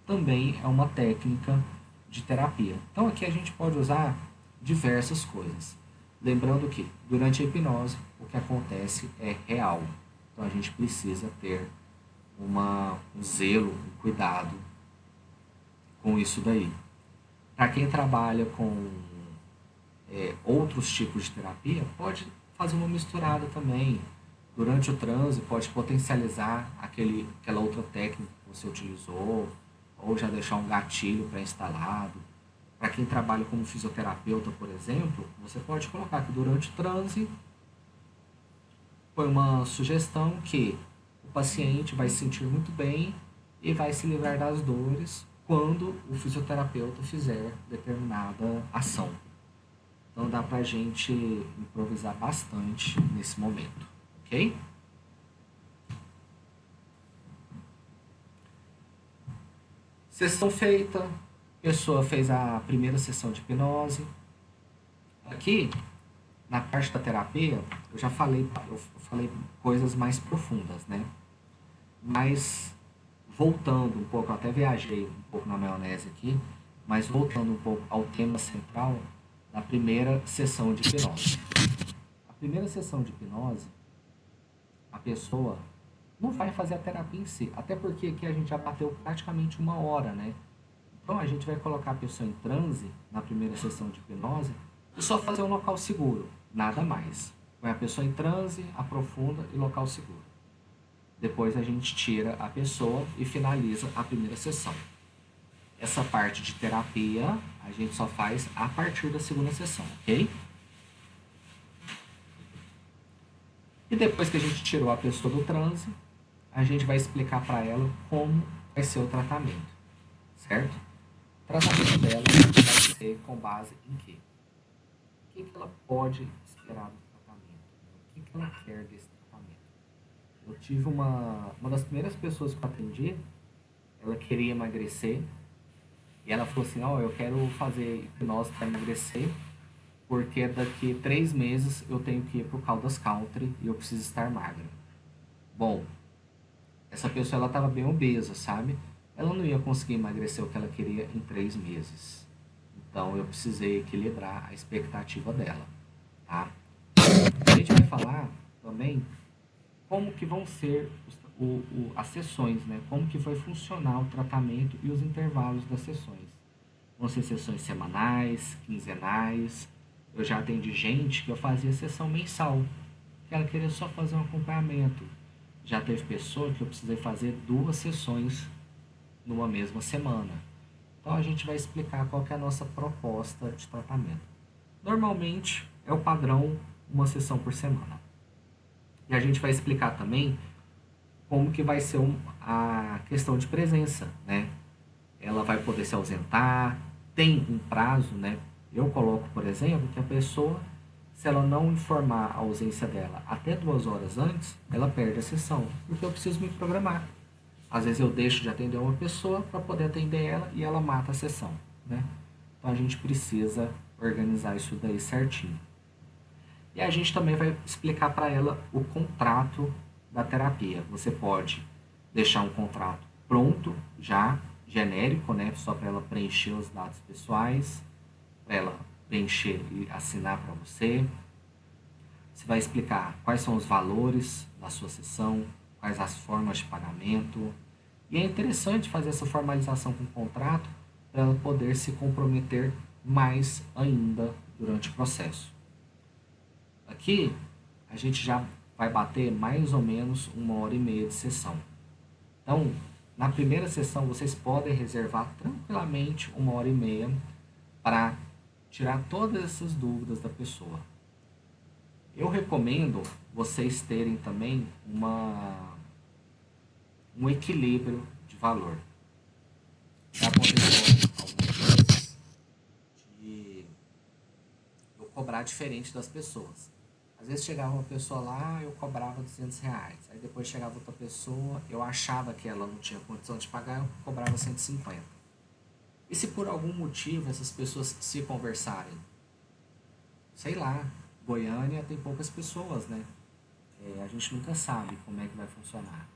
Também é uma técnica de terapia. Então aqui a gente pode usar diversas coisas. Lembrando que durante a hipnose o que acontece é real. Então a gente precisa ter um zelo, um cuidado com isso daí. Para quem trabalha com outros tipos de terapia, pode fazer uma misturada também. Durante o transe, pode potencializar aquela outra técnica que você utilizou, ou já deixar um gatilho pré-instalado. Para quem trabalha como fisioterapeuta, por exemplo, você pode colocar que durante o transe foi uma sugestão que o paciente vai se sentir muito bem e vai se livrar das dores quando o fisioterapeuta fizer determinada ação. Então dá pra gente improvisar bastante nesse momento, ok? Sessão feita, a pessoa fez a primeira sessão de hipnose. Aqui, na parte da terapia, eu falei coisas mais profundas, né? Mas voltando um pouco, eu até viajei um pouco na maionese aqui, mas voltando um pouco ao tema central da primeira sessão de hipnose. A primeira sessão de hipnose, a pessoa não vai fazer a terapia em si. Até porque aqui a gente já bateu praticamente 1 hora, né? Então a gente vai colocar a pessoa em transe na primeira sessão de hipnose e só fazer um local seguro, nada mais. Põe a pessoa em transe, aprofunda e local seguro. Depois a gente tira a pessoa e finaliza a primeira sessão. Essa parte de terapia a gente só faz a partir da segunda sessão, ok? E depois que a gente tirou a pessoa do transe, a gente vai explicar para ela como vai ser o tratamento, certo? O tratamento dela vai ser com base em quê? O que ela pode esperar do tratamento? O que ela quer desse tratamento? Eu tive uma das primeiras pessoas que eu atendi, ela queria emagrecer, e ela falou assim, eu quero fazer hipnose para emagrecer, porque daqui 3 meses eu tenho que ir pro Caldas Country e eu preciso estar magra. Bom, essa pessoa ela estava bem obesa, sabe? Ela não ia conseguir emagrecer o que ela queria em 3 meses. Então eu precisei equilibrar a expectativa dela, tá? A gente vai falar também como que vão ser as sessões, né? Como que vai funcionar o tratamento e os intervalos das sessões. Vão ser sessões semanais, quinzenais. Eu já atendi gente que eu fazia sessão mensal, que ela queria só fazer um acompanhamento. Já teve pessoa que eu precisei fazer 2 sessões numa mesma semana. Então a gente vai explicar qual que é a nossa proposta de tratamento. Normalmente é o padrão uma sessão por semana. E a gente vai explicar também como que vai ser a questão de presença, né? Ela vai poder se ausentar, tem um prazo, né? Eu coloco, por exemplo, que a pessoa, se ela não informar a ausência dela até 2 horas antes, ela perde a sessão, porque eu preciso me programar. Às vezes eu deixo de atender uma pessoa para poder atender ela e ela mata a sessão, né? Então a gente precisa organizar isso daí certinho. E a gente também vai explicar para ela o contrato da terapia. Você pode deixar um contrato pronto, já genérico, né? Só para ela preencher os dados pessoais, para ela preencher e assinar para você. Você vai explicar quais são os valores da sua sessão, quais as formas de pagamento. E é interessante fazer essa formalização com o contrato para ela poder se comprometer mais ainda durante o processo. Aqui a gente já vai bater mais ou menos 1h30 de sessão. Então, na primeira sessão vocês podem reservar tranquilamente 1h30 para tirar todas essas dúvidas da pessoa. Eu recomendo vocês terem também um equilíbrio de valor. Já aconteceu algumas vezes de eu cobrar diferente das pessoas. Às vezes chegava uma pessoa lá, eu cobrava R$200. Aí depois chegava outra pessoa, eu achava que ela não tinha condição de pagar, eu cobrava 150. E se por algum motivo essas pessoas se conversarem? Sei lá, Goiânia tem poucas pessoas, né? A gente nunca sabe como é que vai funcionar.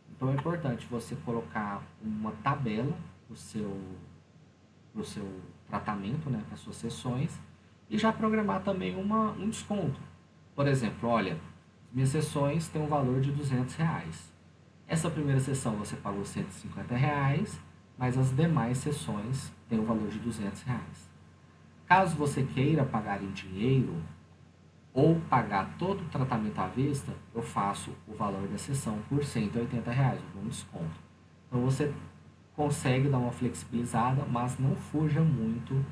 Então é importante você colocar uma tabela pro seu tratamento, né, para suas sessões, e já programar também um desconto. Por exemplo, olha, minhas sessões têm um valor de R$200. Essa primeira sessão você pagou R$150, mas as demais sessões têm um valor de R$200. Caso você queira pagar em dinheiro ou pagar todo o tratamento à vista, eu faço o valor da sessão por R$180, um desconto. Então você consegue dar uma flexibilizada, mas não fuja muito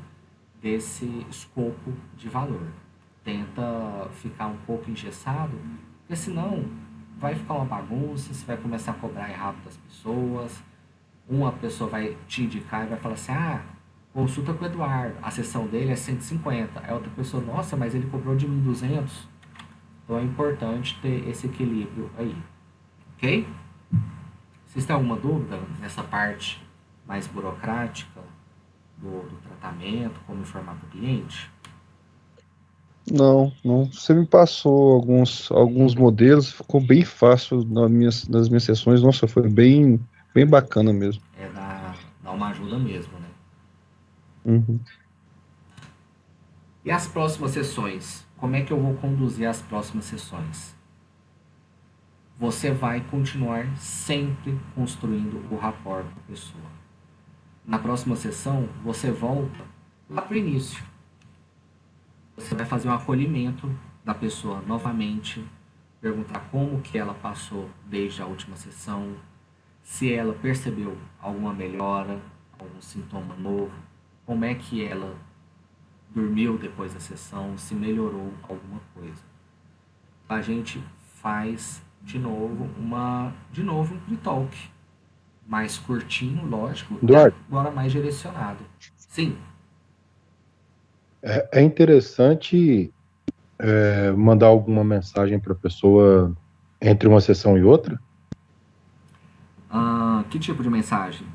desse escopo de valor. Tenta ficar um pouco engessado, porque senão vai ficar uma bagunça, você vai começar a cobrar errado das pessoas, uma pessoa vai te indicar e vai falar assim, consulta com o Eduardo, a sessão dele é 150, a outra pessoa, nossa, mas ele cobrou de 1.200. Então é importante ter esse equilíbrio aí, ok? Vocês têm alguma dúvida nessa parte mais burocrática do tratamento, como informar para o cliente? Não. Você me passou alguns modelos, ficou bem fácil nas minhas sessões. Nossa, foi bem bacana mesmo. Dá uma ajuda mesmo, né? Uhum. E as próximas sessões? Como é que eu vou conduzir as próximas sessões? você vai continuar sempre construindo o rapport com a pessoa. Na próxima sessão, você volta lá para o início. Você vai fazer um acolhimento da pessoa novamente, perguntar como que ela passou desde a última sessão, se ela percebeu alguma melhora, algum sintoma novo, como é que ela dormiu depois da sessão, se melhorou alguma coisa. A gente faz de novo um pre-talk mais curtinho, lógico, e Eduardo, agora mais direcionado. Sim, é interessante mandar alguma mensagem para a pessoa entre uma sessão e outra? que tipo de mensagem?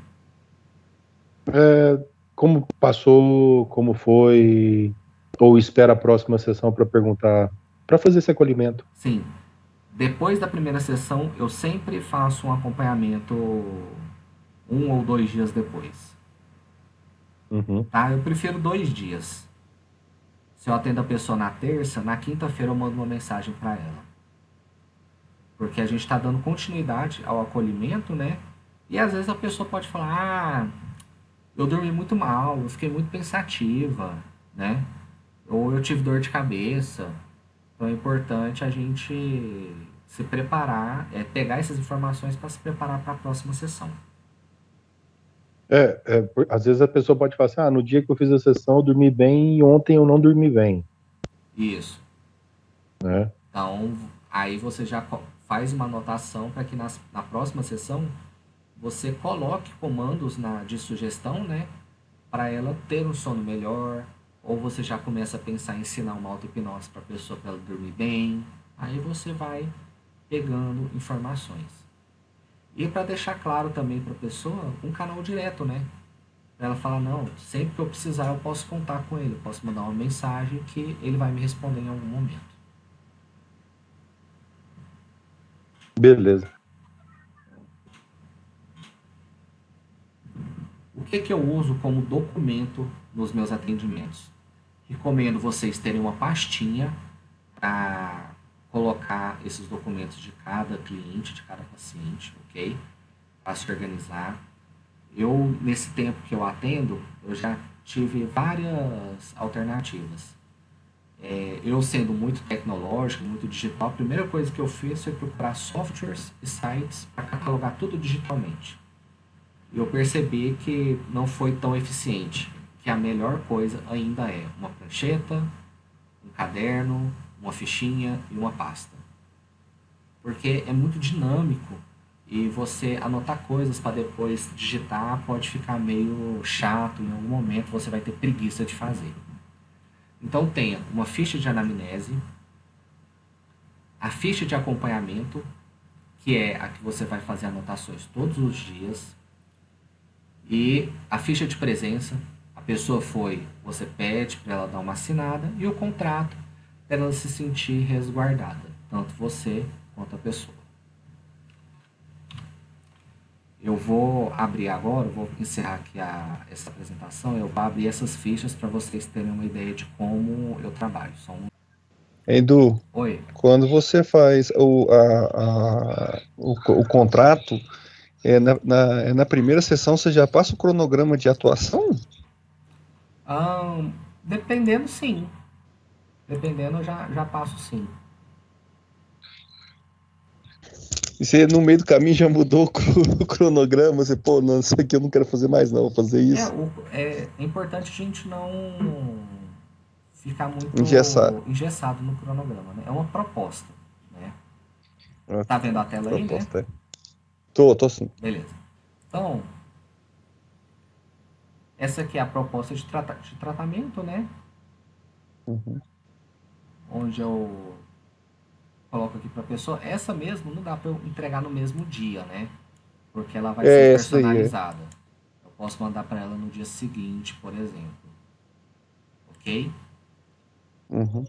Como passou, como foi, ou espera a próxima sessão para perguntar, para fazer esse acolhimento. Sim, depois da primeira sessão, eu sempre faço um acompanhamento 1 ou 2 dias depois. Uhum. Tá? Eu prefiro 2 dias. Se eu atendo a pessoa na terça, na quinta-feira eu mando uma mensagem para ela. Porque a gente está dando continuidade ao acolhimento, né? E às vezes a pessoa pode falar: eu dormi muito mal, eu fiquei muito pensativa, né? Ou eu tive dor de cabeça. Então é importante a gente se preparar, pegar essas informações para se preparar para a próxima sessão. Às vezes a pessoa pode falar assim, no dia que eu fiz a sessão eu dormi bem e ontem eu não dormi bem, Isso. né? Então, aí você já faz uma anotação para que na próxima sessão você coloque comandos de sugestão, né? Para ela ter um sono melhor, ou você já começa a pensar em ensinar uma auto-hipnose para a pessoa para ela dormir bem. Aí você vai pegando informações. E para deixar claro também para a pessoa um canal direto, né? Pra ela falar: não, sempre que eu precisar eu posso contar com ele, eu posso mandar uma mensagem que ele vai me responder em algum momento. Beleza. O que eu uso como documento nos meus atendimentos? Recomendo vocês terem uma pastinha para colocar esses documentos de cada cliente, de cada paciente, ok? Para se organizar. Eu, nesse tempo que eu atendo, eu já tive várias alternativas. Eu sendo muito tecnológico, muito digital, a primeira coisa que eu fiz foi procurar softwares e sites para catalogar tudo digitalmente. E eu percebi que não foi tão eficiente, que a melhor coisa ainda é uma prancheta, um caderno, uma fichinha e uma pasta. Porque é muito dinâmico e você anotar coisas para depois digitar pode ficar meio chato, em algum momento você vai ter preguiça de fazer. Então tenha uma ficha de anamnese, a ficha de acompanhamento, que é a que você vai fazer anotações todos os dias, e a ficha de presença. A pessoa foi, você pede para ela dar uma assinada, e o contrato para ela se sentir resguardada, tanto você quanto a pessoa. Eu vou abrir agora, vou encerrar aqui essa apresentação, eu vou abrir essas fichas para vocês terem uma ideia de como eu trabalho. Edu, Oi? quando você faz o contrato, na primeira sessão você já passa o cronograma de atuação? Dependendo, sim. Dependendo, eu já passo, sim. E você no meio do caminho já mudou o cronograma, você, pô, não, isso aqui eu não quero fazer mais não, vou fazer isso. É importante a gente não ficar muito Engessar. engessado no cronograma, né? É uma proposta, né? Ah, Tá vendo a tela aí, né? proposta, é. Tô sim. Beleza. Então, essa aqui é a proposta de tratamento, né? Uhum. Onde eu coloco aqui para a pessoa. Essa mesmo não dá para eu entregar no mesmo dia, né? Porque ela vai ser Essa daí, personalizada. Eu posso mandar para ela no dia seguinte, por exemplo. Ok? Uhum.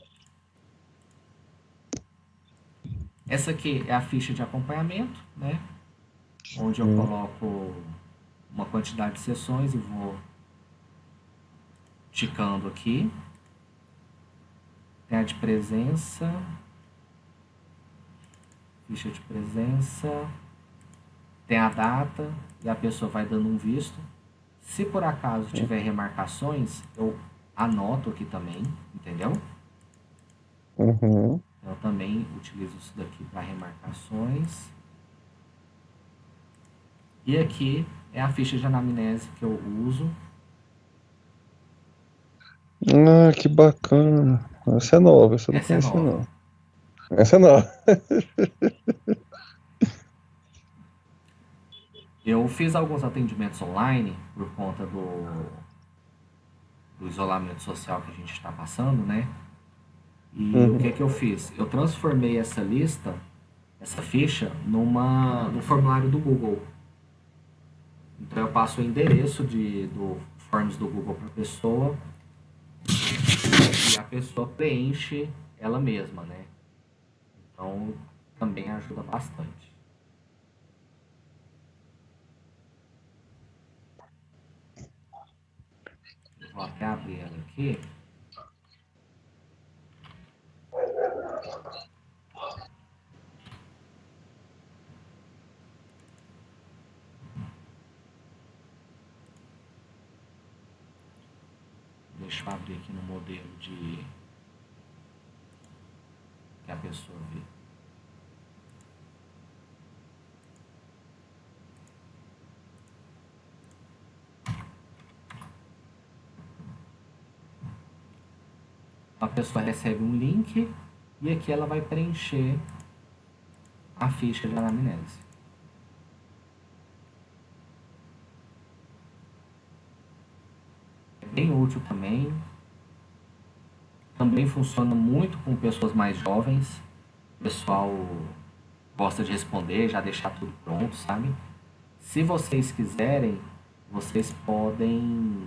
Essa aqui é a ficha de acompanhamento, né? Onde eu Uhum. coloco uma quantidade de sessões e vou ticando aqui. Tem a de presença, Ficha de presença. Tem a data e a pessoa vai dando um visto. Se por acaso tiver remarcações, eu anoto aqui também, entendeu? Uhum. Eu também utilizo isso daqui para remarcações. E aqui é a ficha de anamnese que eu uso. Ah, que bacana. Essa é nova, essa eu não Essa é conhecia, nova. não. Essa é nova. Eu fiz alguns atendimentos online por conta do isolamento social que a gente está passando, né? E o Uhum. que que eu fiz? Eu transformei essa lista, essa ficha, num formulário do Google. Então eu passo o endereço do Forms do Google para a pessoa e a pessoa preenche ela mesma, né? Então também ajuda bastante. Eu vou até abrir ela aqui. Deixa eu abrir aqui no modelo de que a pessoa vê. A pessoa recebe um link e aqui ela vai preencher a ficha de anamnese. É bem útil também. Também funciona muito com pessoas mais jovens. O pessoal gosta de responder, já deixar tudo pronto, sabe? Se vocês quiserem, vocês podem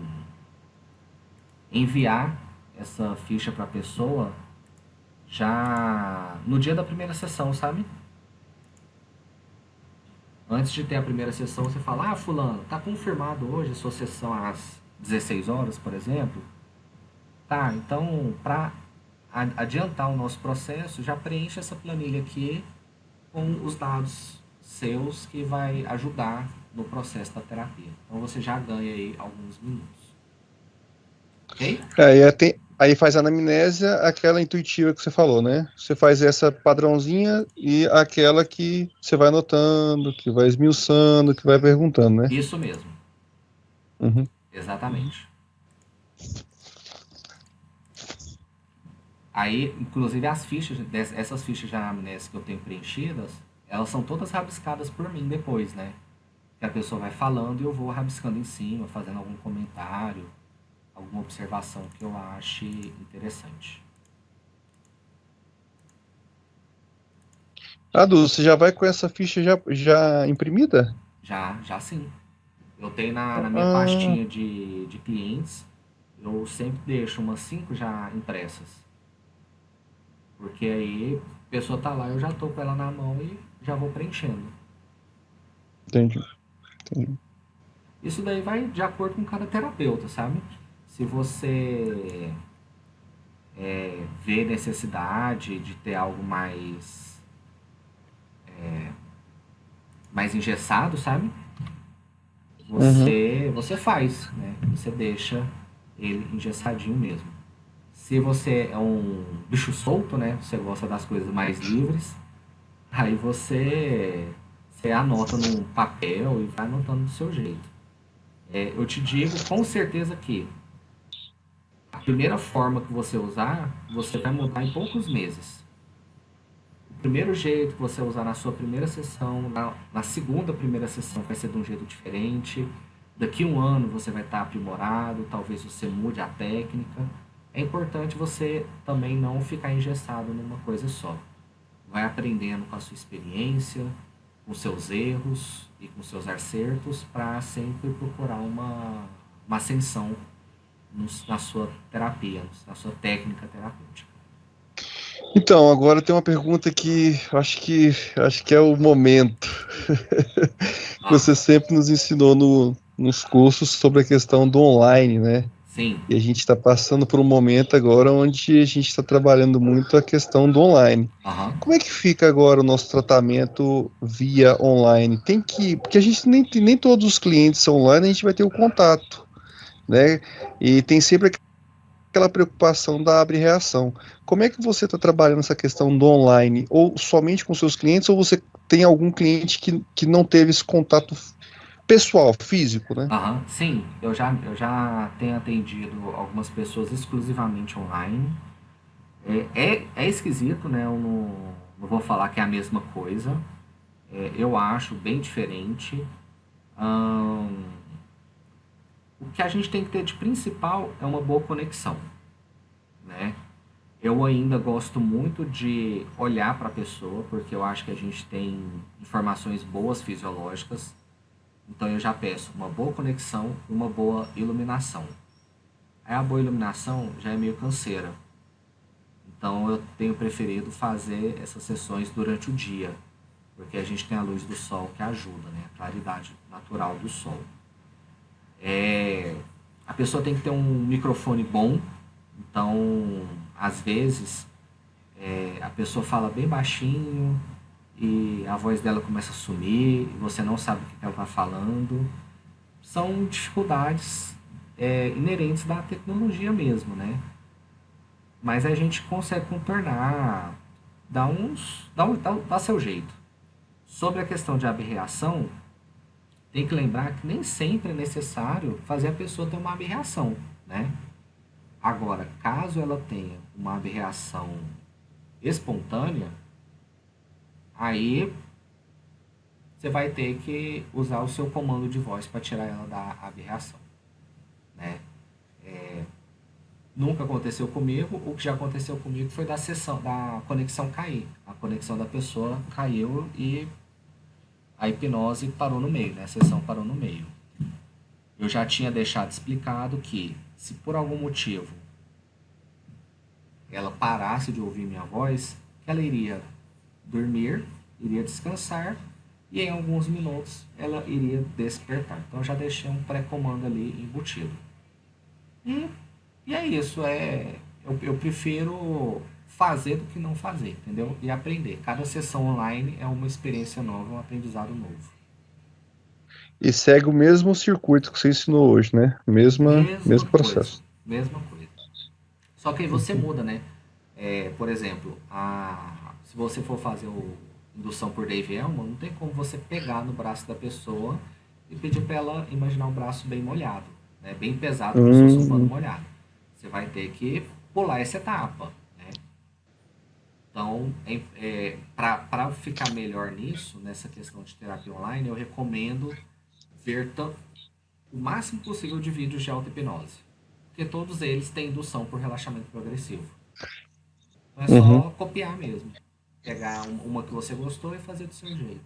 enviar essa ficha para a pessoa já no dia da primeira sessão, sabe? Antes de ter a primeira sessão, você fala: ah, fulano, tá confirmado hoje a sua sessão às 16 horas, por exemplo? Tá, então, para adiantar o nosso processo, já preenche essa planilha aqui com os dados seus que vai ajudar no processo da terapia. Então, você já ganha aí alguns minutos. Ok? Aí faz a anamnésia, aquela intuitiva que você falou, né? Você faz essa padrãozinha e aquela que você vai anotando, que vai esmiuçando, que vai perguntando, né? Isso mesmo. Uhum. Exatamente. Aí, inclusive, essas fichas de anamnese que eu tenho preenchidas, elas são todas rabiscadas por mim depois, né? Que a pessoa vai falando e eu vou rabiscando em cima, fazendo algum comentário, alguma observação que eu ache interessante. Adu, você já vai com essa ficha já imprimida? Já sim. Eu tenho na minha Ah, pastinha de clientes, eu sempre deixo umas 5 já impressas. Porque aí a pessoa tá lá, eu já tô com ela na mão e já vou preenchendo. entendi, entendi. Isso daí vai de acordo com cada terapeuta, sabe? Se você vê necessidade de ter algo mais engessado, sabe? Uhum. Você faz, né? Você deixa ele engessadinho mesmo. Se você é um bicho solto, né? Você gosta das coisas mais livres, aí você anota num papel e vai anotando do seu jeito. Eu te digo com certeza que a primeira forma que você usar, você vai mudar em poucos meses. O primeiro jeito que você usar na sua primeira sessão, na segunda primeira sessão vai ser de um jeito diferente. Daqui a um ano você vai estar aprimorado, talvez você mude a técnica. É importante você também não ficar engessado numa coisa só. Vai aprendendo com a sua experiência, com seus erros e com seus acertos para sempre procurar uma ascensão na sua terapia, na sua técnica terapêutica. Então, agora tem uma pergunta que acho que é o momento que Ah, você sempre nos ensinou nos cursos sobre a questão do online, né? Sim. E a gente está passando por um momento agora onde a gente está trabalhando muito a questão do online. Aham. Como é que fica agora o nosso tratamento via online? Tem que, porque a gente nem todos os clientes são online, a gente vai ter o contato, né? E tem sempre aquela preocupação da abre-reação. Como é que você está trabalhando essa questão do online? Ou somente com seus clientes, ou você tem algum cliente que não teve esse contato pessoal, físico, né? Aham. Sim, eu já tenho atendido algumas pessoas exclusivamente online. É esquisito, né? Eu não vou falar que é a mesma coisa. Eu acho bem diferente. Ahn, o que a gente tem que ter de principal é uma boa conexão, né? Eu ainda gosto muito de olhar para a pessoa, porque eu acho que a gente tem informações boas fisiológicas. Então eu já peço uma boa conexão e uma boa iluminação. Aí a boa iluminação já é meio canseira. Então eu tenho preferido fazer essas sessões durante o dia, porque a gente tem a luz do sol que ajuda, né? A claridade natural do sol. A pessoa tem que ter um microfone bom, então às vezes a pessoa fala bem baixinho e a voz dela começa a sumir e você não sabe o que ela está falando. São dificuldades inerentes da tecnologia mesmo, né? Mas a gente consegue contornar, dá seu jeito. Sobre a questão de abreação, tem que lembrar que nem sempre é necessário fazer a pessoa ter uma abreação, né? Agora, caso ela tenha uma abreação espontânea, aí você vai ter que usar o seu comando de voz para tirar ela da aberração, né? Nunca aconteceu comigo. O que já aconteceu comigo foi da conexão cair. A conexão da pessoa caiu e a hipnose parou no meio, né? A sessão parou no meio. Eu já tinha deixado explicado que, se por algum motivo ela parasse de ouvir minha voz, que ela iria dormir, iria descansar e em alguns minutos ela iria despertar. Então eu já deixei um pré-comando ali embutido. E, e é isso. Eu prefiro fazer do que não fazer, entendeu? E aprender. Cada sessão online é uma experiência nova, um aprendizado novo. E segue o mesmo circuito que você ensinou hoje, né? Mesma Mesmo coisa, processo. mesma coisa. Só que aí você Uhum. muda, né? Por exemplo, se você for fazer indução por Dave Elman, não tem como você pegar no braço da pessoa e pedir para ela imaginar um braço bem molhado, né? Bem pesado, como se fosse um pano Hum, molhado. Você vai ter que pular essa etapa, né? Então, para ficar melhor nisso, nessa questão de terapia online, eu recomendo ver o máximo possível de vídeos de auto-hipnose, porque todos eles têm indução por relaxamento progressivo. Então é uhum. só copiar mesmo. Pegar uma que você gostou e fazer do seu jeito.